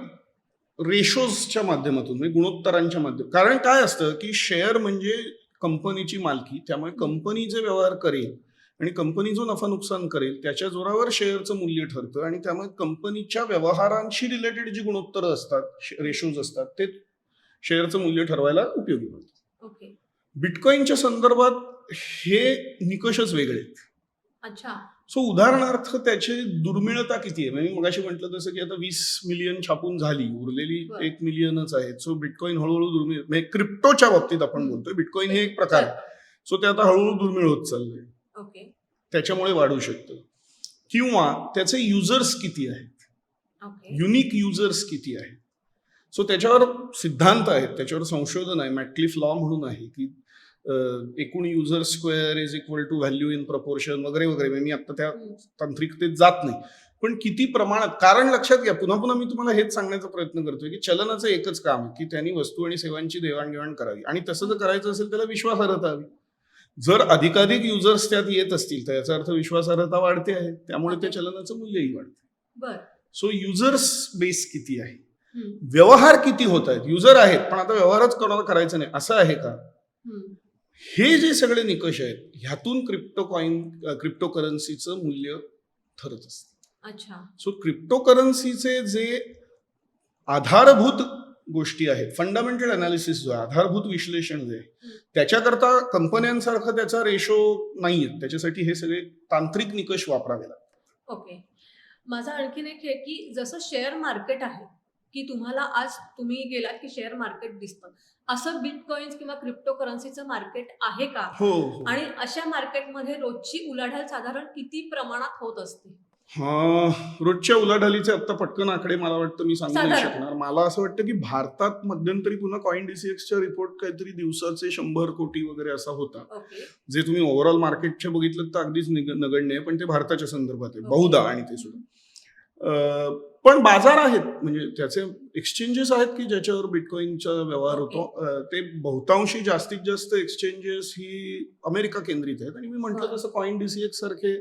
रेशोजच्या माध्यमातून म्हणजे गुणोत्तरांच्या माध्यमातून. कारण काय असतं की शेअर म्हणजे कंपनीची मालकी, त्यामुळे कंपनी जे व्यवहार करेल आणि कंपनी जो नफा नुकसान करेल त्याच्या जोरावर शेअरचं मूल्य ठरतं, आणि त्यामुळे कंपनीच्या व्यवहारांशी रिलेटेड जी गुणोत्तरं असतात, रेशोज असतात, ते शेअरचं मूल्य ठरवायला उपयोगी पडतात. ओके. बिटकॉइनच्या संदर्भात हे निकषच वेगळे आहेत. अच्छा. सो उदाहरणार्थ त्याची दुर्मिळता किती आहे, म्हणजे मी मगाशी म्हटलं तसं की आता 20 मिलियन छापून झाली, उरलेली 1 मिलियनच आहेत. सो बिटकॉइन हळूहळू दुर्मिळ, म्हणजे क्रिप्टोच्या बाबतीत आपण बोलतोय, बिटकॉइन हे एक प्रकार आहे. सो ते आता हळूहळू दुर्मिळ होत चाललंय. ओके. त्याच्यामुळे वाढू शकतं. किंवा त्याचे युजर्स किती आहेत, ओके. युनिक युजर्स किती आहेत. सो त्याच्यावर सिद्धांत आहेत, त्याच्यावर संशोधन आहे. मॅटक्लिफ लॉ म्हणून आहे की एकूण user square is equal to value in proportion वगैरे वगैरे. मी आता त्या तांत्रिकतेत जात नाही, पण किती प्रमाणात. कारण लक्षात घ्या, पुन्हा पुन्हा मी तुम्हाला हेच सांगण्याचा प्रयत्न करतोय की चलनाचं एकच काम आहे की त्यांनी वस्तू आणि सेवांची देवाणघेवाण करावी, आणि तसं जर करायचं असेल त्याला विश्वासार्हता हवी. जर अधिकाधिक युजर्स त्यात येत असतील तर याचा अर्थ विश्वासार्हता वाढते आहे, त्यामुळे त्या चलनाचं मूल्यही वाढते. बर. सो युजर्स बेस किती आहे, व्यवहार किती होत आहेत. युजर आहेत पण आता व्यवहारच कोणाला करायचं नाही असं आहे का, हे जे सगळे निकष आहेत ह्यातून क्रिप्टो करन्सीचं मूल्य ठरत असतं. अच्छा. सो क्रिप्टो करन्सीचे जे आधारभूत गोष्टी आहेत, फंडामेंटल अनालिसिस जो आहे, आधारभूत विश्लेषण जे आहे, त्याच्याकरता कंपन्यांसारखं त्याचा रेशो नाही आहे. त्याच्यासाठी हे सगळे तांत्रिक निकष वापरावे लागतात. ओके. माझा आणखीन एक हे की जसं शेअर मार्केट आहे की तुम्हाला आज तुम्ही गेलात की शेअर मार्केट दिसतं, असं बिटकॉइन्स किंवा क्रिप्टो करन्सीचं मार्केट आहे का? हो. आणि अशा मार्केटमध्ये रोजची उलाढाल साधारण किती प्रमाणात होत असते? रोजच्या उलाढालीचे आता पटकन आकडे मला वाटतं मी सांगू नाही शकणार. मला असं वाटतं की भारतात मध्यंतरी पुन्हा कॉइन DCXचा रिपोर्ट काहीतरी दिवसाचे 100 कोटी वगैरे असा होता. ओके. जे तुम्ही ओव्हरऑल मार्केटच्या बघितलं तर अगदीच नगण्य आहे, पण ते भारताच्या संदर्भात आहे बहुधा, आणि ते सुद्धा. पण बाजार आहेत, म्हणजे त्याचे एक्सचेंजेस आहेत की ज्याच्यावर बिटकॉइनचा व्यवहार होतो. ते बहुतांशी जास्तीत जास्त एक्सचेंजेस ही अमेरिका केंद्रित आहेत, आणि मी म्हटलं तसं कॉइन DCX सारखे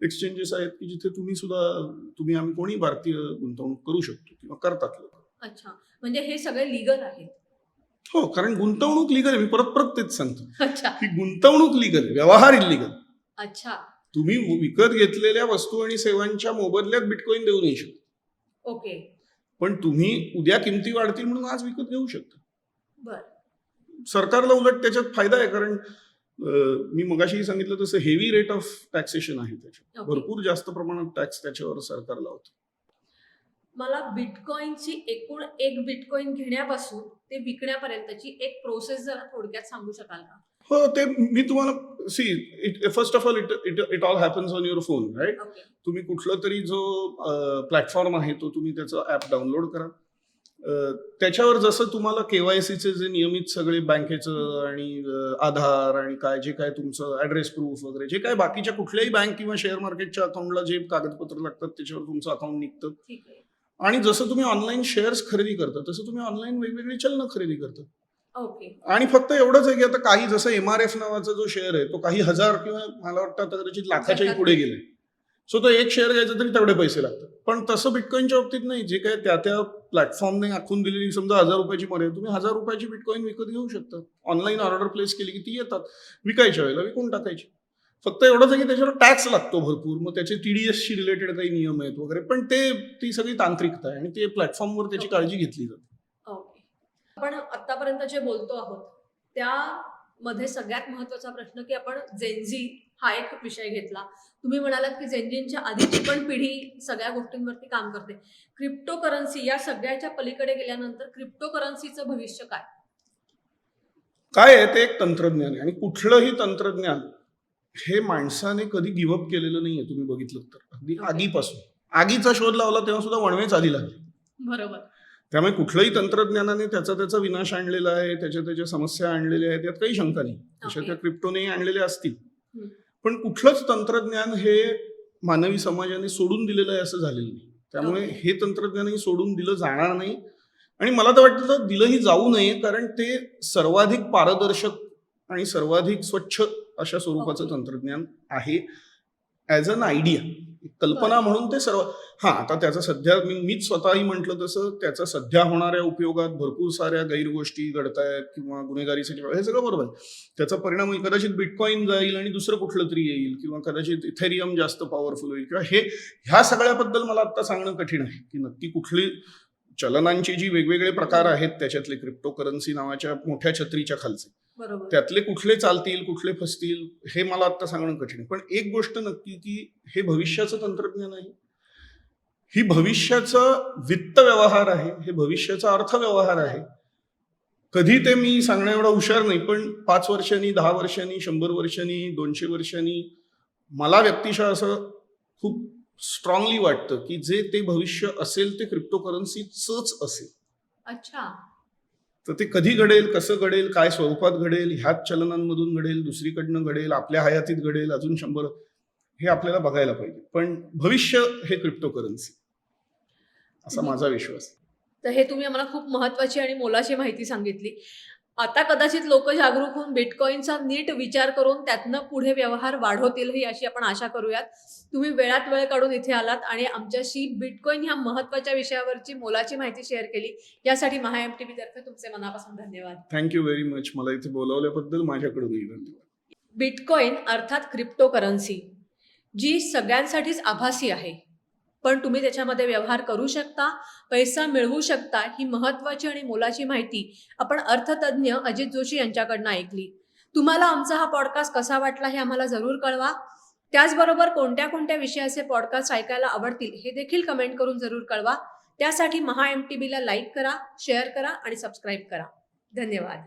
एक्सचेंजेस आहेत की जिथे तुम्ही आम्ही कोणी भारतीय गुंतवणूक करू शकतो किंवा करतात लोक. अच्छा. म्हणजे हे सगळे लीगल आहेत? हो, कारण गुंतवणूक लीगल आहे. मी परत तेच सांगतो अच्छा. की गुंतवणूक लीगल आहे, व्यवहार इलिगल. अच्छा. तुम्ही विकत घेतलेल्या वस्तू आणि सेवांच्या मोबदल्यात बिटकॉइन देऊ नाही शकता. ओके. पण तुम्ही उद्या किमती वाढतील म्हणून आज विकत घेऊ शकता. बर. सरकारला उलट त्याच्यात फायदा आहे, कारण मी मगाशी सांगितलं तसं हेवी रेट ऑफ टॅक्सेशन आहे त्याच्यात. भरपूर जास्त प्रमाणात टॅक्स त्याच्यावर सरकार लावतं. मला बिटकॉइनची एकूण एक बिटकॉइन घेण्यापासून ते विकण्यापर्यंतची एक प्रोसेस जरा थोडक्यात सांगू शकाल का? हो, ते मी तुम्हाला first of all it all happens on your phone, right? Okay. तुम्ही कुठला तरी जो प्लॅटफॉर्म आहे तो तुम्ही त्याचं ॲप डाउनलोड करा. त्याच्यावर जसं तुम्हाला केवायसीचे जे नियमित सगळे बँकेचं आणि आधार आणि काय जे काय तुमचं ॲड्रेस प्रूफ वगैरे जे काय बाकीच्या कुठल्याही बँक किंवा शेअर मार्केटच्या अकाउंटला जे कागदपत्र लागतात त्याच्यावर तुमचं अकाउंट निघतं. ठीक आहे. आणि जसं तुम्ही ऑनलाईन शेअर्स खरेदी करता तसं तुम्ही ऑनलाईन वेगवेगळी चलनं खरेदी करता. ओके. आणि फक्त एवढंच आहे की आता काही जसं MRF नावाचा जो शेअर आहे तो काही हजार किंवा मला वाटतं आता कदाचित लाखाच्याही पुढे गेले. सो तो एक शेअर घ्यायचा तरी तेवढे पैसे लागतात. पण तसं बिटकॉइनच्या बाबतीत नाही. जे काय त्या प्लॅटफॉर्मने आखून दिलेली समजा 1000 रुपयाची मर्यादा, तुम्ही 1000 रुपयाची बिटकॉइन विकत घेऊ शकता. ऑनलाईन ऑर्डर प्लेस केली की ती येतात. विकायच्या वेळेला विकून टाकायची. फक्त एवढंच आहे की त्याच्यावर टॅक्स लागतो भरपूर. मग त्याचे TDSशी रिलेटेड काही नियम आहेत वगैरे. पण ती सगळी तांत्रिकता आहे आणि ते प्लॅटफॉर्मवर त्याची काळजी घेतली जाते. ओके. आपण आतापर्यंत जे बोलतो आहोत त्यामध्ये सगळ्यात महत्वाचा प्रश्न की आपण जेनझी हा एक विषय घेतला. तुम्ही म्हणालात की जेनझींच्या आधीची पण पिढी सगळ्या गोष्टींवरती काम करते. क्रिप्टो करन्सी या सगळ्याच्या पलीकडे गेल्यानंतर क्रिप्टो करन्सीचं भविष्य काय? काय आहे ते एक तंत्रज्ञान आहे आणि कुठलंही तंत्रज्ञान हे माणसाने कधी गिव्हअप केलेलं नाहीये. तुम्ही बघितलं तर अगदी Okay. आगीपासून आगीचा शोध लावला तेव्हा सुद्धा वणवेच आधी लागले. बरोबर. त्यामुळे कुठल्याही तंत्रज्ञानाने त्याचा विनाश आणलेला आहे, त्याच्या समस्या आणलेल्या आहेत, त्यात काही शंका नाही. तशा त्या क्रिप्टोने आणलेल्या असतील. पण कुठलंच तंत्रज्ञान हे मानवी समाजाने सोडून दिलेलं आहे असं झालेलं नाही. त्यामुळे Okay. हे तंत्रज्ञानही सोडून दिलं जाणार नाही आणि मला तर वाटतं दिलंही जाऊ नये, कारण ते सर्वाधिक पारदर्शक आणि सर्वाधिक स्वच्छ अशा स्वरूपाचं Okay. तंत्रज्ञान आहे. ॲज अन आयडिया, कल्पना म्हणून ते सर्व. आता त्याचा सध्या मीच स्वतःही म्हटलं तसं त्याचा सध्या होणाऱ्या उपयोगात भरपूर साऱ्या गैरगोष्टी घडतायत किंवा गुन्हेगारीसाठी हे सगळं बरोबर आहे. त्याचा परिणाम होईल, कदाचित बिटकॉइन जाईल आणि दुसरं कुठलं तरी येईल किंवा कदाचित इथेरियम जास्त पॉवरफुल होईल किंवा ह्या सगळ्याबद्दल मला आता सांगणं कठीण आहे की नक्की कुठली चलनांची जी वेगवेगळे प्रकार आहेत त्याच्यातले क्रिप्टो करन्सी नावाच्या मोठ्या छत्रीच्या खालचे बरोबर. त्यातले कुठले चालतील कुठले फसतील हे मला आता सांगणं कठीण आहे. पण एक गोष्ट नक्की की हे भविष्याचं तंत्रज्ञान आहे. ही भविष्याचा वित्त व्यवहार आहे. हे भविष्याचा अर्थव्यवहार आहे. कधी ते मी सांगणं एवढा हुशार नाही, पण 5 वर्षांनी 10 वर्षांनी 100 वर्षांनी 200 वर्षांनी मला व्यक्तिशः असं खूप स्ट्रॉंगली वाटतं की जे ते भविष्य असेल ते क्रिप्टो करन्सीचंच असेल. अच्छा. तर ते कधी घडेल, कसं घडेल, काय स्वरूपात घडेल, ह्याच चलनांमधून घडेल, दुसरीकडनं घडेल, आपल्या हयातीत घडेल, अजून 100 हे आपल्याला बघायला पाहिजे. पण भविष्य हे क्रिप्टो करन्सी असा माझा विश्वास. तर हे तुम्ही आम्हाला खूप महत्वाची आणि मोलाची माहिती सांगितली. आता कदाचित लोक जागरूक होऊन बिटकॉइनचा नीट विचार करून त्यातनं पुढे व्यवहार वाढवतीलही अशी आपण आशा करूयात. तुम्ही वेळात वेळ काढून इथे आलात आणि आमच्याशी बिटकॉइन ह्या महत्वाच्या विषयावरची मोलाची माहिती शेअर केली. यासाठी महा MTV तर्फे तुमचे मनापासून धन्यवाद. Thank you very much. मला इथे बोलावल्याबद्दल माझ्याकडूनही धन्यवाद. बिटकॉइन अर्थात क्रिप्टो करन्सी जी सगळ्यांसाठीच आभासी आहे, पण तुम्ही त्याच्यामध्ये व्यवहार करू शकता, पैसा मिळवू शकता, ही महत्त्वाची आणि मोलाची माहिती आपण अर्थतज्ञ अजित जोशी यांच्याकडनं ऐकली. तुम्हाला आमचा हा पॉडकास्ट कसा वाटला हे आम्हाला जरूर कळवा. त्याचबरोबर कोणत्या कोणत्या विषयाचे पॉडकास्ट ऐकायला आवडतील हे देखील कमेंट करून जरूर कळवा. त्यासाठी महा MTVला लाईक करा, शेअर करा आणि सबस्क्राईब करा. धन्यवाद.